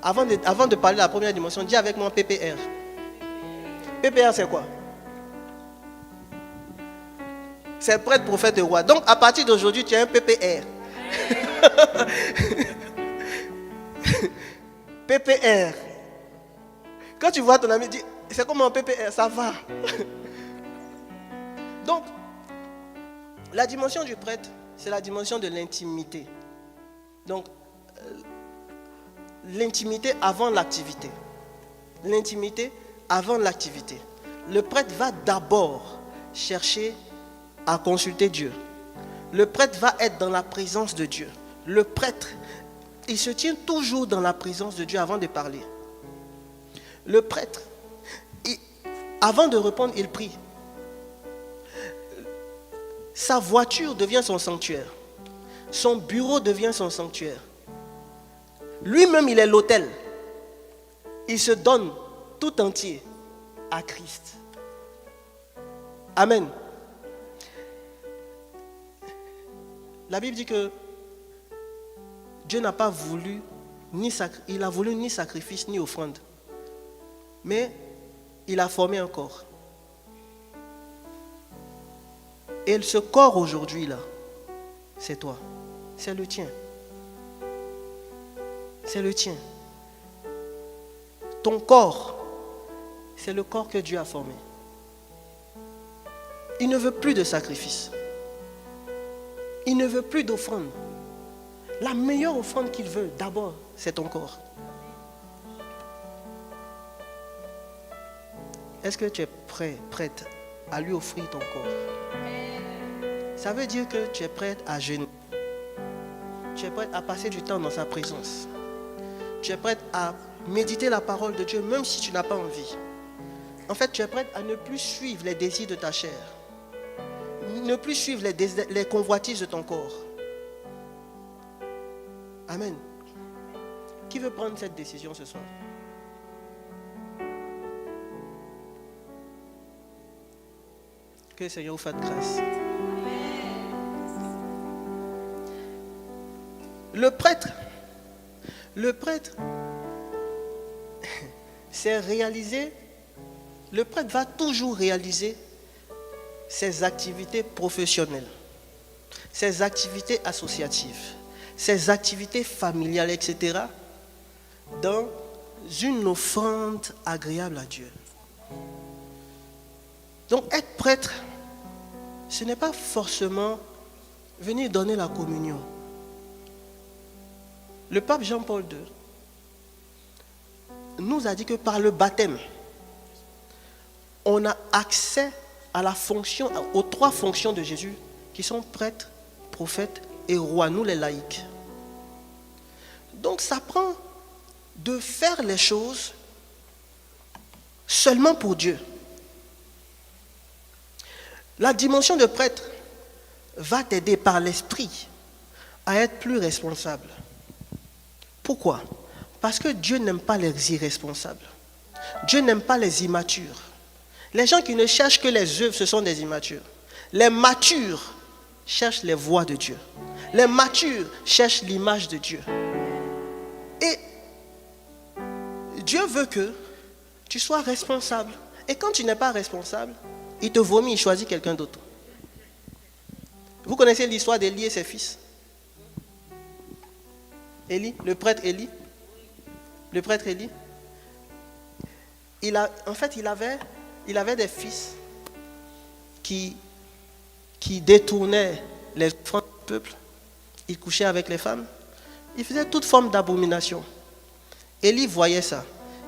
avant de parler de la première dimension, dis avec moi PPR. PPR, c'est quoi? C'est prêtre, prophète et roi. Donc, à partir d'aujourd'hui, tu es un PPR. PPR. Quand tu vois ton ami, dis, c'est comme un PPR, ça va. Donc, la dimension du prêtre, c'est la dimension de l'intimité. Donc, l'intimité avant l'activité. L'intimité avant l'activité. Le prêtre va d'abord chercher à consulter Dieu. Le prêtre va être dans la présence de Dieu. Le prêtre, il se tient toujours dans la présence de Dieu avant de parler. Le prêtre, avant de répondre, il prie. Sa voiture devient son sanctuaire. Son bureau devient son sanctuaire. Lui-même, il est l'autel. Il se donne tout entier à Christ. Amen. La Bible dit que Dieu n'a pas voulu il a voulu ni sacrifice ni offrande. Mais il a formé un corps. Et ce corps aujourd'hui là, c'est toi. C'est le tien. C'est le tien. Ton corps, c'est le corps que Dieu a formé. Il ne veut plus de sacrifice. Il ne veut plus d'offrande. La meilleure offrande qu'il veut, d'abord, c'est ton corps. Est-ce que tu es prête à lui offrir ton corps? Ça veut dire que tu es prête à jeûner. Tu es prête à passer du temps dans sa présence. Tu es prête à méditer la parole de Dieu, même si tu n'as pas envie. En fait, tu es prête à ne plus suivre les désirs de ta chair. Ne plus suivre les convoitises de ton corps. Amen. Qui veut prendre cette décision ce soir? Que le Seigneur vous fasse grâce. Le prêtre, c'est réaliser, le prêtre va toujours réaliser ses activités professionnelles, ses activités associatives, ses activités familiales, etc., dans une offrande agréable à Dieu. Donc être prêtre, ce n'est pas forcément venir donner la communion. Le pape Jean-Paul II nous a dit que par le baptême, on a accès à la fonction, aux 3 fonctions de Jésus qui sont prêtre, prophète et roi, nous les laïcs. Donc ça prend de faire les choses seulement pour Dieu. La dimension de prêtre va t'aider par l'esprit à être plus responsable. Pourquoi? Parce que Dieu n'aime pas les irresponsables. Dieu n'aime pas les immatures. Les gens qui ne cherchent que les œuvres, ce sont des immatures. Les matures cherchent les voies de Dieu. Les matures cherchent l'image de Dieu. Et Dieu veut que tu sois responsable. Et quand tu n'es pas responsable, il te vomit, il choisit quelqu'un d'autre. Vous connaissez l'histoire d'Élie et ses fils? Élie, le prêtre Élie. Le prêtre Élie. Il avait des fils qui détournaient les offrandes du peuple. Il couchait avec les femmes. Il faisait toute forme d'abomination. Élie voyait ça.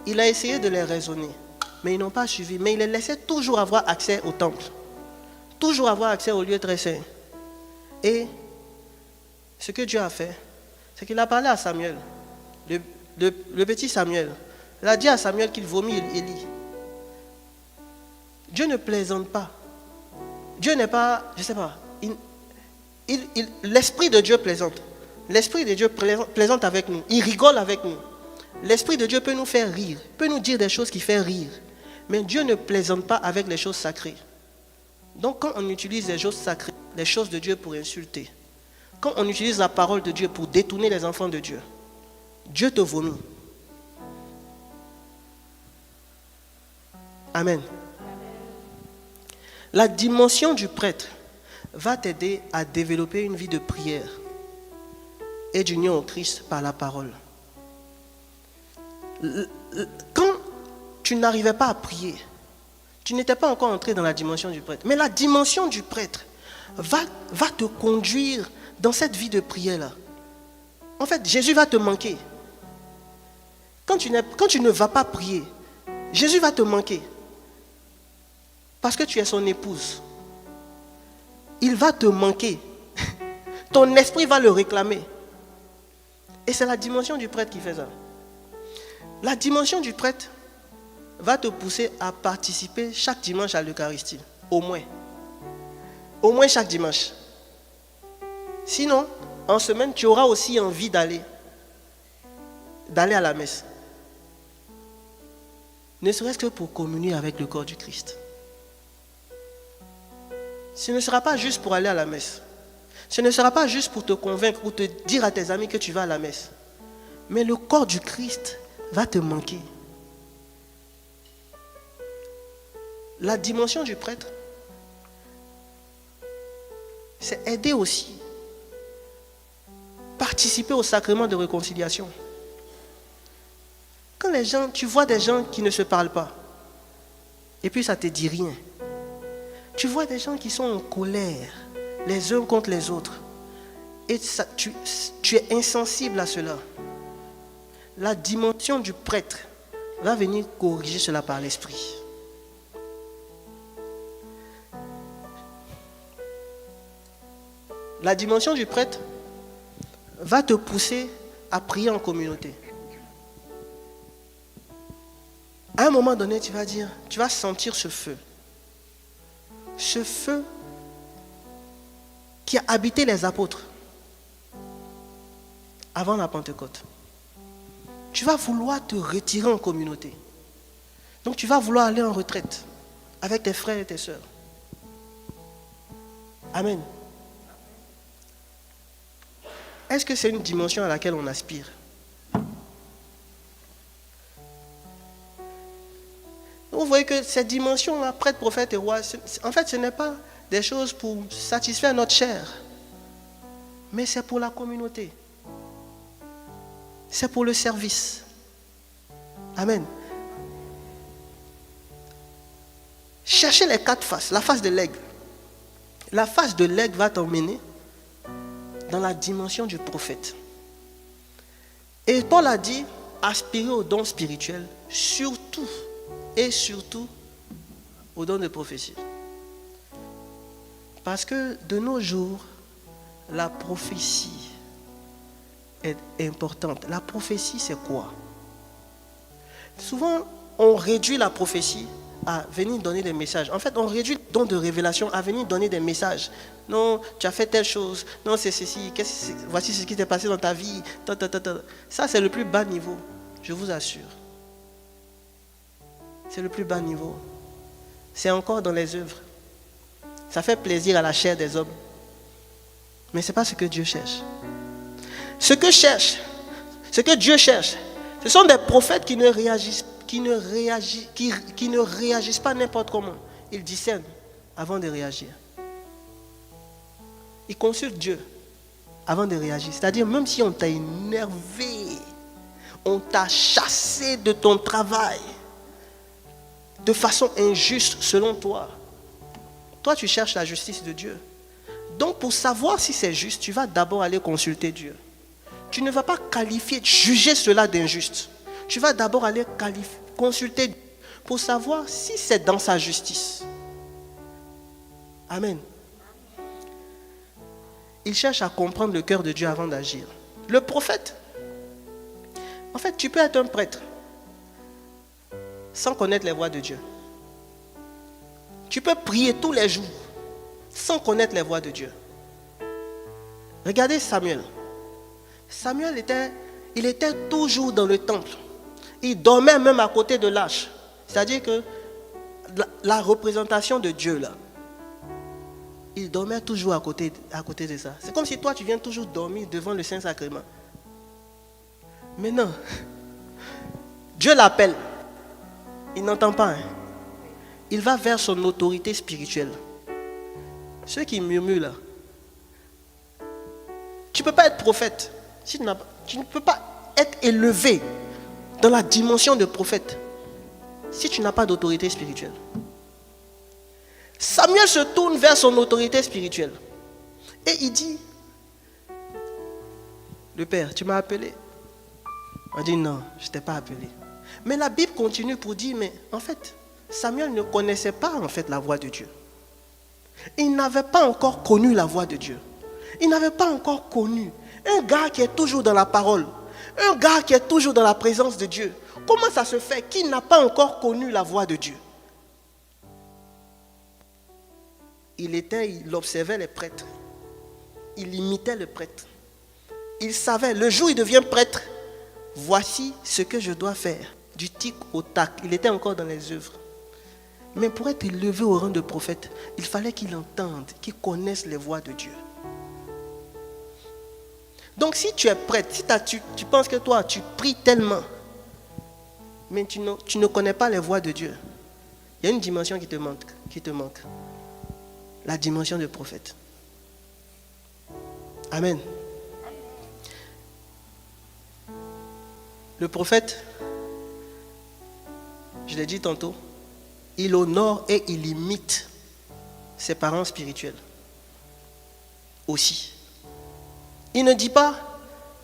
Il a essayé de les raisonner. mais ils n'ont pas suivi. Mais il les laissait toujours avoir accès au temple. Toujours avoir accès au lieu très saint. Et ce que Dieu a fait, c'est qu'il a parlé à Samuel, le petit Samuel. Il a dit à Samuel qu'il vomit Élie. Dieu ne plaisante pas. Dieu n'est pas, je ne sais pas, l'Esprit de Dieu plaisante. L'Esprit de Dieu plaisante avec nous. Il rigole avec nous. L'Esprit de Dieu peut nous faire rire, peut nous dire des choses qui font rire. Mais Dieu ne plaisante pas avec les choses sacrées. Donc quand on utilise les choses sacrées, les choses de Dieu pour insulter, quand on utilise la parole de Dieu pour détourner les enfants de Dieu, Dieu te vomit. Amen. La dimension du prêtre va t'aider à développer une vie de prière et d'union au Christ par la parole. Quand tu n'arrivais pas à prier, tu n'étais pas encore entré dans la dimension du prêtre. Mais la dimension du prêtre va te conduire dans cette vie de prière-là. En fait, Jésus va te manquer. Quand tu ne vas pas prier, Jésus va te manquer. Parce que tu es son épouse. Il va te manquer. Ton esprit va le réclamer. Et c'est la dimension du prêtre qui fait ça. La dimension du prêtre va te pousser à participer chaque dimanche à l'Eucharistie. Au moins. Au moins chaque dimanche. Sinon, en semaine, tu auras aussi envie d'aller à la messe. Ne serait-ce que pour communier avec le corps du Christ. Ce ne sera pas juste pour aller à la messe. Ce ne sera pas juste pour te convaincre ou te dire à tes amis que tu vas à la messe. Mais le corps du Christ va te manquer. La dimension du prêtre, c'est aider aussi, participer au sacrement de réconciliation. Quand tu vois des gens qui ne se parlent pas, et puis ça ne te dit rien. Tu vois des gens qui sont en colère, les uns contre les autres, et ça, tu es insensible à cela. La dimension du prêtre va venir corriger cela par l'esprit. La dimension du prêtre va te pousser à prier en communauté. À un moment donné, tu vas sentir ce feu. Ce feu qui a habité les apôtres avant la Pentecôte. Tu vas vouloir te retirer en communauté. Donc tu vas vouloir aller en retraite avec tes frères et tes sœurs. Amen. Est-ce que c'est une dimension à laquelle on aspire? Vous voyez que cette dimension-là, prêtre, prophète et roi, en fait, ce n'est pas des choses pour satisfaire notre chair, mais c'est pour la communauté. C'est pour le service. Amen. Cherchez les 4 faces, la face de l'aigle. La face de l'aigle va t'emmener dans la dimension du prophète. Et Paul a dit, aspirez aux dons spirituels, surtout aux dons de prophétie. Parce que de nos jours, la prophétie est importante. La prophétie, c'est quoi? Souvent, on réduit la prophétie à venir donner des messages. En fait, on réduit le don de révélation à venir donner des messages. Non, tu as fait telle chose. Non, c'est ceci. Voici ce qui t'est passé dans ta vie. Ça, c'est le plus bas niveau. Je vous assure. C'est le plus bas niveau. C'est encore dans les œuvres. Ça fait plaisir à la chair des hommes. Mais ce n'est pas ce que Dieu cherche. Ce que Dieu cherche, ce sont des prophètes qui ne réagissent pas n'importe comment. Ils discernent avant de réagir. Ils consultent Dieu avant de réagir. C'est-à-dire, même si on t'a énervé, on t'a chassé de ton travail, de façon injuste selon toi, toi tu cherches la justice de Dieu. Donc pour savoir si c'est juste, tu vas d'abord aller consulter Dieu. Tu ne vas pas juger cela d'injuste. Tu vas d'abord aller consulter Dieu pour savoir si c'est dans sa justice. Amen. Il cherche à comprendre le cœur de Dieu avant d'agir. Le prophète, en fait, tu peux être un prêtre sans connaître les voies de Dieu. Tu peux prier tous les jours sans connaître les voies de Dieu. Regardez Samuel. Samuel était toujours dans le temple. Il dormait même à côté de l'arche. C'est-à-dire que la représentation de Dieu là, il dormait toujours à côté de ça. C'est comme si toi tu viens toujours dormir devant le Saint-Sacrement. Mais non. Dieu l'appelle. Il n'entend pas. Il va vers son autorité spirituelle. Ceux qui murmurent là. Tu ne peux pas être prophète. Tu ne peux pas être élevé dans la dimension de prophète si tu n'as pas d'autorité spirituelle. Samuel se tourne vers son autorité spirituelle et il dit: le Père, tu m'as appelé. On dit: non, je ne t'ai pas appelé. Mais la Bible continue pour dire: mais en fait, Samuel ne connaissait pas en fait la voix de Dieu. Il n'avait pas encore connu la voix de Dieu. Il n'avait pas encore connu un gars qui est toujours dans la parole, un gars qui est toujours dans la présence de Dieu. Comment ça se fait qu'il n'a pas encore connu la voix de Dieu? Il observait les prêtres. Il imitait le prêtre. Il savait, le jour où il devient prêtre, voici ce que je dois faire. Du tic au tac. Il était encore dans les œuvres. Mais pour être élevé au rang de prophète, il fallait qu'il entende, qu'il connaisse les voix de Dieu. Donc si tu es prêtre, si tu penses que toi, tu pries tellement, mais tu ne connais pas les voix de Dieu, il y a une dimension qui te manque. La dimension de prophète. Amen. Le prophète, je l'ai dit tantôt, il honore et il imite ses parents spirituels. Aussi. Il ne dit pas: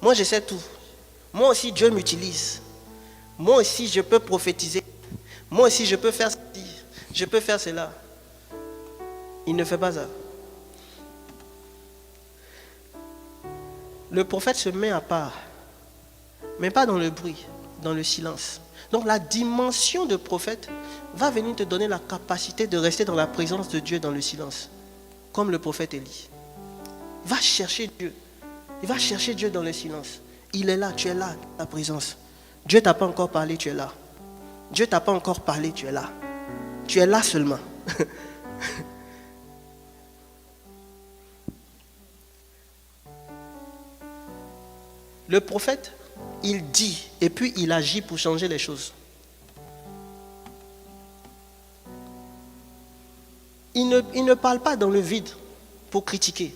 moi je sais tout. Moi aussi Dieu m'utilise. Moi aussi je peux prophétiser. Moi aussi je peux faire ceci. Je peux faire cela. Il ne fait pas ça. Le prophète se met à part. Mais pas dans le bruit, dans le silence. Donc la dimension de prophète va venir te donner la capacité de rester dans la présence de Dieu dans le silence. Comme le prophète Élie. Va chercher Dieu. Il va chercher Dieu dans le silence. Il est là, tu es là, ta présence. Dieu ne t'a pas encore parlé, tu es là. Dieu ne t'a pas encore parlé, tu es là. Tu es là seulement. Le prophète, il dit et puis il agit pour changer les choses. Il ne parle pas dans le vide pour critiquer.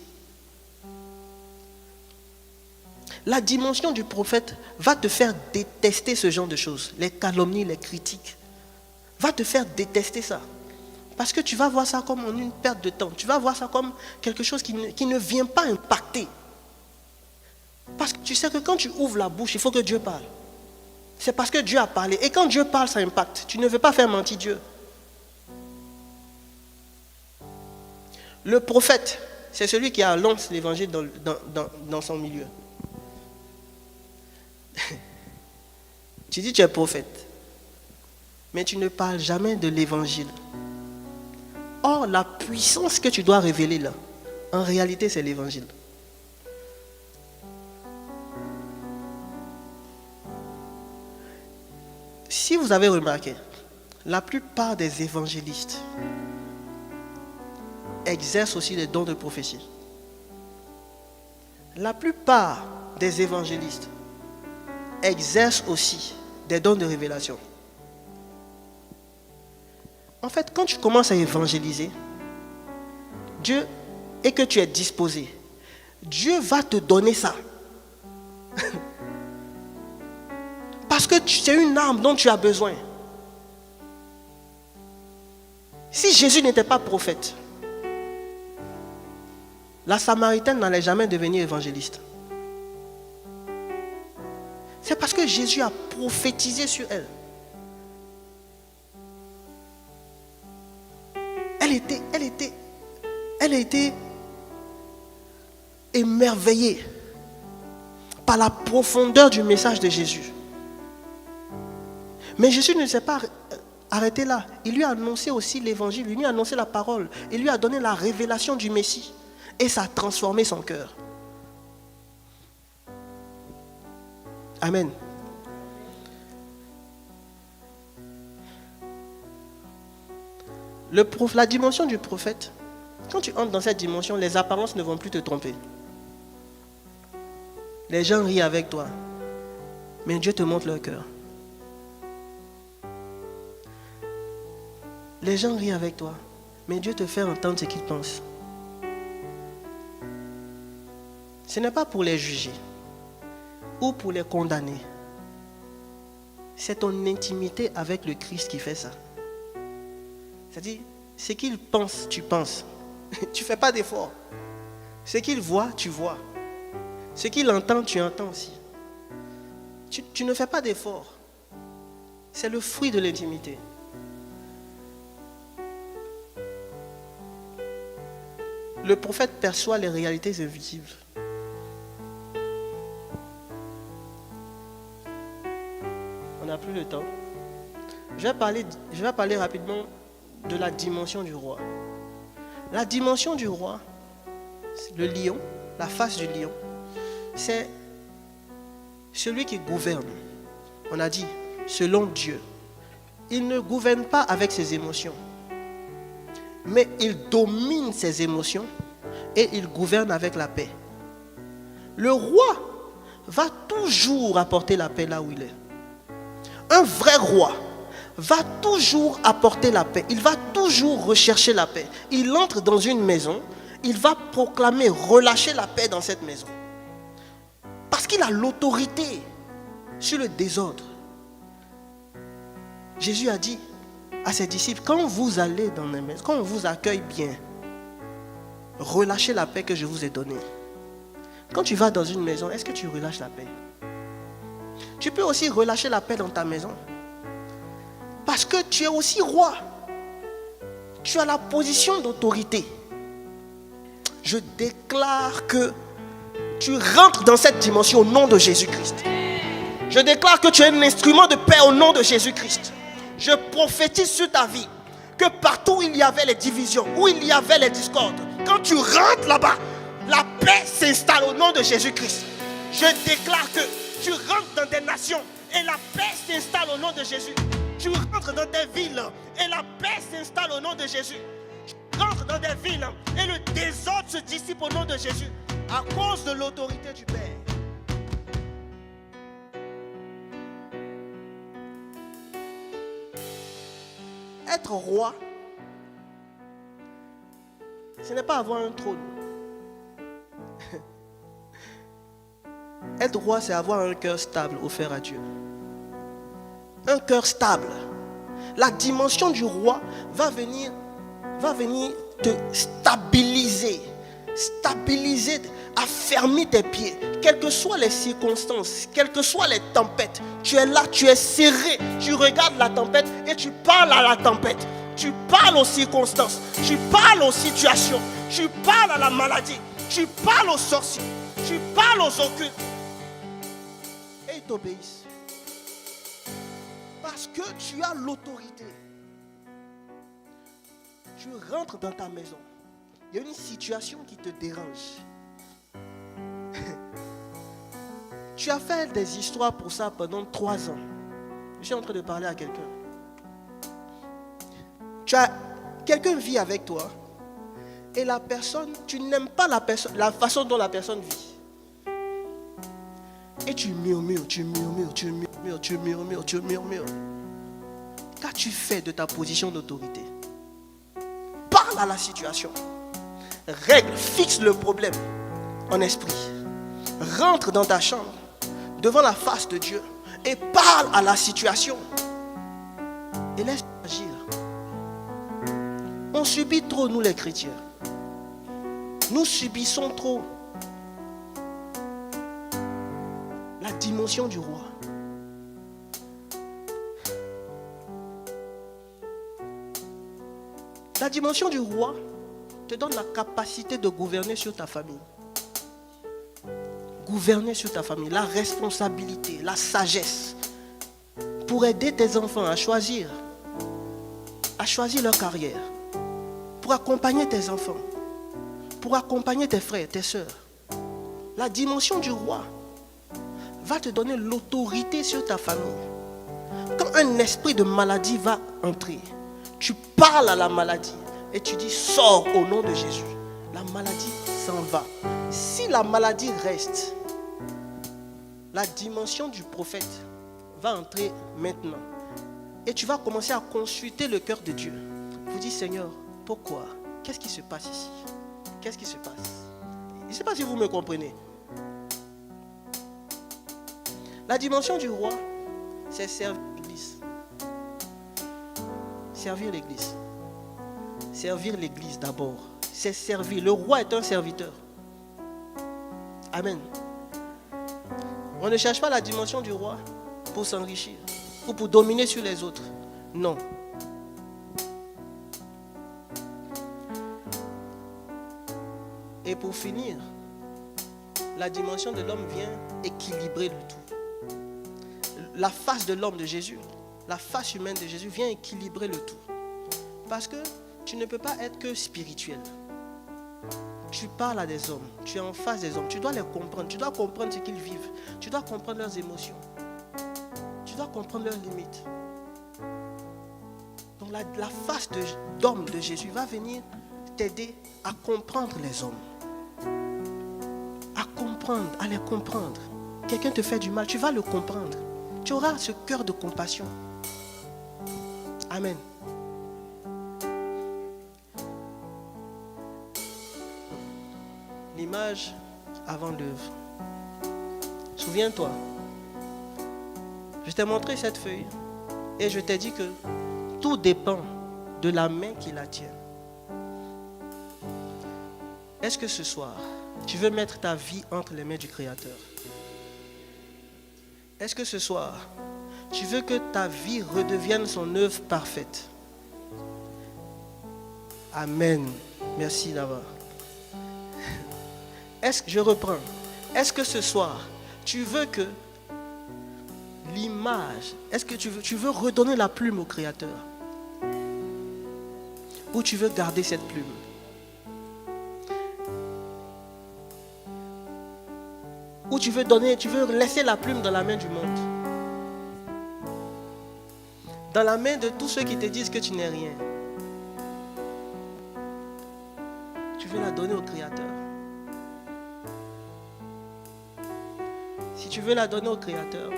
La dimension du prophète va te faire détester ce genre de choses. Les calomnies, les critiques. Va te faire détester ça. Parce que tu vas voir ça comme une perte de temps. Tu vas voir ça comme quelque chose qui ne vient pas impacter. Parce que tu sais que quand tu ouvres la bouche, il faut que Dieu parle. C'est parce que Dieu a parlé. Et quand Dieu parle, ça impacte. Tu ne veux pas faire mentir Dieu. Le prophète, c'est celui qui annonce l'évangile dans son milieu. Tu dis tu es prophète, mais tu ne parles jamais de l'évangile. Or, la puissance que tu dois révéler là, en réalité, c'est l'évangile. Si vous avez remarqué, la plupart des évangélistes exercent aussi les dons de prophétie. La plupart des évangélistes exercent aussi des dons de révélation. En fait, quand tu commences à évangéliser, Dieu, et que tu es disposé, Dieu va te donner ça. Parce que c'est une arme dont tu as besoin. Si Jésus n'était pas prophète, la Samaritaine n'allait jamais devenir évangéliste. C'est parce que Jésus a prophétisé sur elle. elle a été émerveillée par la profondeur du message de Jésus. Mais Jésus ne s'est pas arrêté là. Il lui a annoncé aussi l'évangile, il lui a annoncé la parole, il lui a donné la révélation du Messie. Et ça a transformé son cœur. Amen. La dimension du prophète, quand tu entres dans cette dimension, les apparences ne vont plus te tromper. Les gens rient avec toi, mais Dieu te montre leur cœur. Les gens rient avec toi, mais Dieu te fait entendre ce qu'ils pensent. Ce n'est pas pour les juger ou pour les condamner. C'est ton intimité avec le Christ qui fait ça. C'est-à-dire, ce qu'il pense, tu penses. Tu ne fais pas d'effort. Ce qu'il voit, tu vois. Ce qu'il entend, tu entends aussi. Tu ne fais pas d'effort. C'est le fruit de l'intimité. Le prophète perçoit les réalités invisibles. On n'a plus le temps. Je vais parler rapidement de la dimension du roi. La dimension du roi, le lion, la face du lion, c'est celui qui gouverne. On a dit, selon Dieu. Il ne gouverne pas avec ses émotions, mais il domine ses émotions et il gouverne avec la paix. Le roi va toujours apporter la paix là où il est. Un vrai roi va toujours apporter la paix. Il va toujours rechercher la paix. Il entre dans une maison, il va proclamer, relâcher la paix dans cette maison. Parce qu'il a l'autorité sur le désordre. Jésus a dit à ses disciples, quand vous allez dans les maisons, quand on vous accueille bien, relâchez la paix que je vous ai donnée. Quand tu vas dans une maison, est-ce que tu relâches la paix? Tu peux aussi relâcher la paix dans ta maison. Parce que tu es aussi roi. Tu as la position d'autorité. Je déclare que tu rentres dans cette dimension au nom de Jésus-Christ. Je déclare que tu es un instrument de paix au nom de Jésus-Christ. Je prophétise sur ta vie que partout où il y avait les divisions, où il y avait les discordes, quand tu rentres là-bas, la paix s'installe au nom de Jésus-Christ. Je déclare que tu rentres dans des nations et la paix s'installe au nom de Jésus. Tu rentres dans des villes et la paix s'installe au nom de Jésus. Tu rentres dans des villes et le désordre se dissipe au nom de Jésus à cause de l'autorité du Père. Être roi, ce n'est pas avoir un trône. Être roi, c'est avoir un cœur stable offert à Dieu. Un cœur stable. La dimension du roi va venir te stabiliser, affermir tes pieds. Quelles que soient les circonstances, quelles que soient les tempêtes, tu es là, tu es serré, tu regardes la tempête et tu parles à la tempête. Tu parles aux circonstances, tu parles aux situations, tu parles à la maladie, tu parles aux sorciers, tu parles aux occultes. Et ils t'obéissent. Parce que tu as l'autorité. Tu rentres dans ta maison. Il y a une situation qui te dérange. Tu as fait des histoires pour ça pendant 3 ans. Je suis en train de parler à quelqu'un. Quelqu'un vit avec toi. Et la personne, tu n'aimes pas la façon dont la personne vit. Et tu murmures. Qu'as-tu fait de ta position d'autorité? Parle à la situation. Règle, fixe le problème en esprit. Rentre dans ta chambre, devant la face de Dieu, et parle à la situation. Et laisse agir. On subit trop, nous les chrétiens. Nous subissons trop la dimension du roi. La dimension du roi te donne la capacité de gouverner sur ta famille. Gouverner sur ta famille, la responsabilité, la sagesse pour aider tes enfants à choisir leur carrière, pour accompagner tes enfants, pour accompagner tes frères, tes sœurs. La dimension du roi va te donner l'autorité sur ta famille. Quand un esprit de maladie va entrer, tu parles à la maladie et tu dis sors au nom de Jésus. La maladie s'en va. Si la maladie reste, la dimension du prophète va entrer maintenant. Et tu vas commencer à consulter le cœur de Dieu. Vous dites Seigneur, pourquoi? Qu'est-ce qui se passe ici? Qu'est-ce qui se passe? Je ne sais pas si vous me comprenez. La dimension du roi, c'est servir l'Église. Servir l'Église. Servir l'Église d'abord. C'est servir. Le roi est un serviteur. Amen. On ne cherche pas la dimension du roi pour s'enrichir ou pour dominer sur les autres. Non. Et pour finir, la dimension de l'homme vient équilibrer le tout. La face de l'homme de Jésus, la face humaine de Jésus vient équilibrer le tout. Parce que tu ne peux pas être que spirituel. Tu parles à des hommes, tu es en face des hommes, tu dois les comprendre, tu dois comprendre ce qu'ils vivent, tu dois comprendre leurs émotions, tu dois comprendre leurs limites. Donc la face d'homme de Jésus va venir t'aider à comprendre les hommes, à comprendre, à les comprendre. Quelqu'un te fait du mal, tu vas le comprendre. Tu auras ce cœur de compassion. Amen. L'image avant l'œuvre. Souviens-toi, je t'ai montré cette feuille et je t'ai dit que tout dépend de la main qui la tient. Est-ce que ce soir, tu veux mettre ta vie entre les mains du Créateur? Est-ce que ce soir, tu veux que ta vie redevienne son œuvre parfaite? Amen. Merci d'abord. Je reprends. Est-ce que ce soir, tu veux que l'image, est-ce que tu veux redonner la plume au Créateur? Ou tu veux garder cette plume? Ou tu veux laisser la plume dans la main du monde? Dans la main de tous ceux qui te disent que tu n'es rien. Tu veux la donner au Créateur. Si tu veux la donner au Créateur,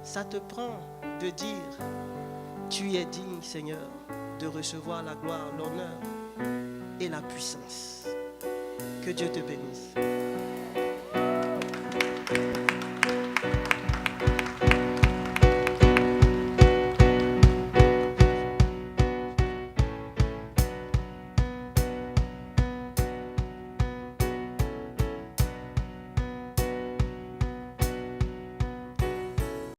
ça te prend de dire, tu es digne, Seigneur, de recevoir la gloire, l'honneur et la puissance. Que Dieu te bénisse.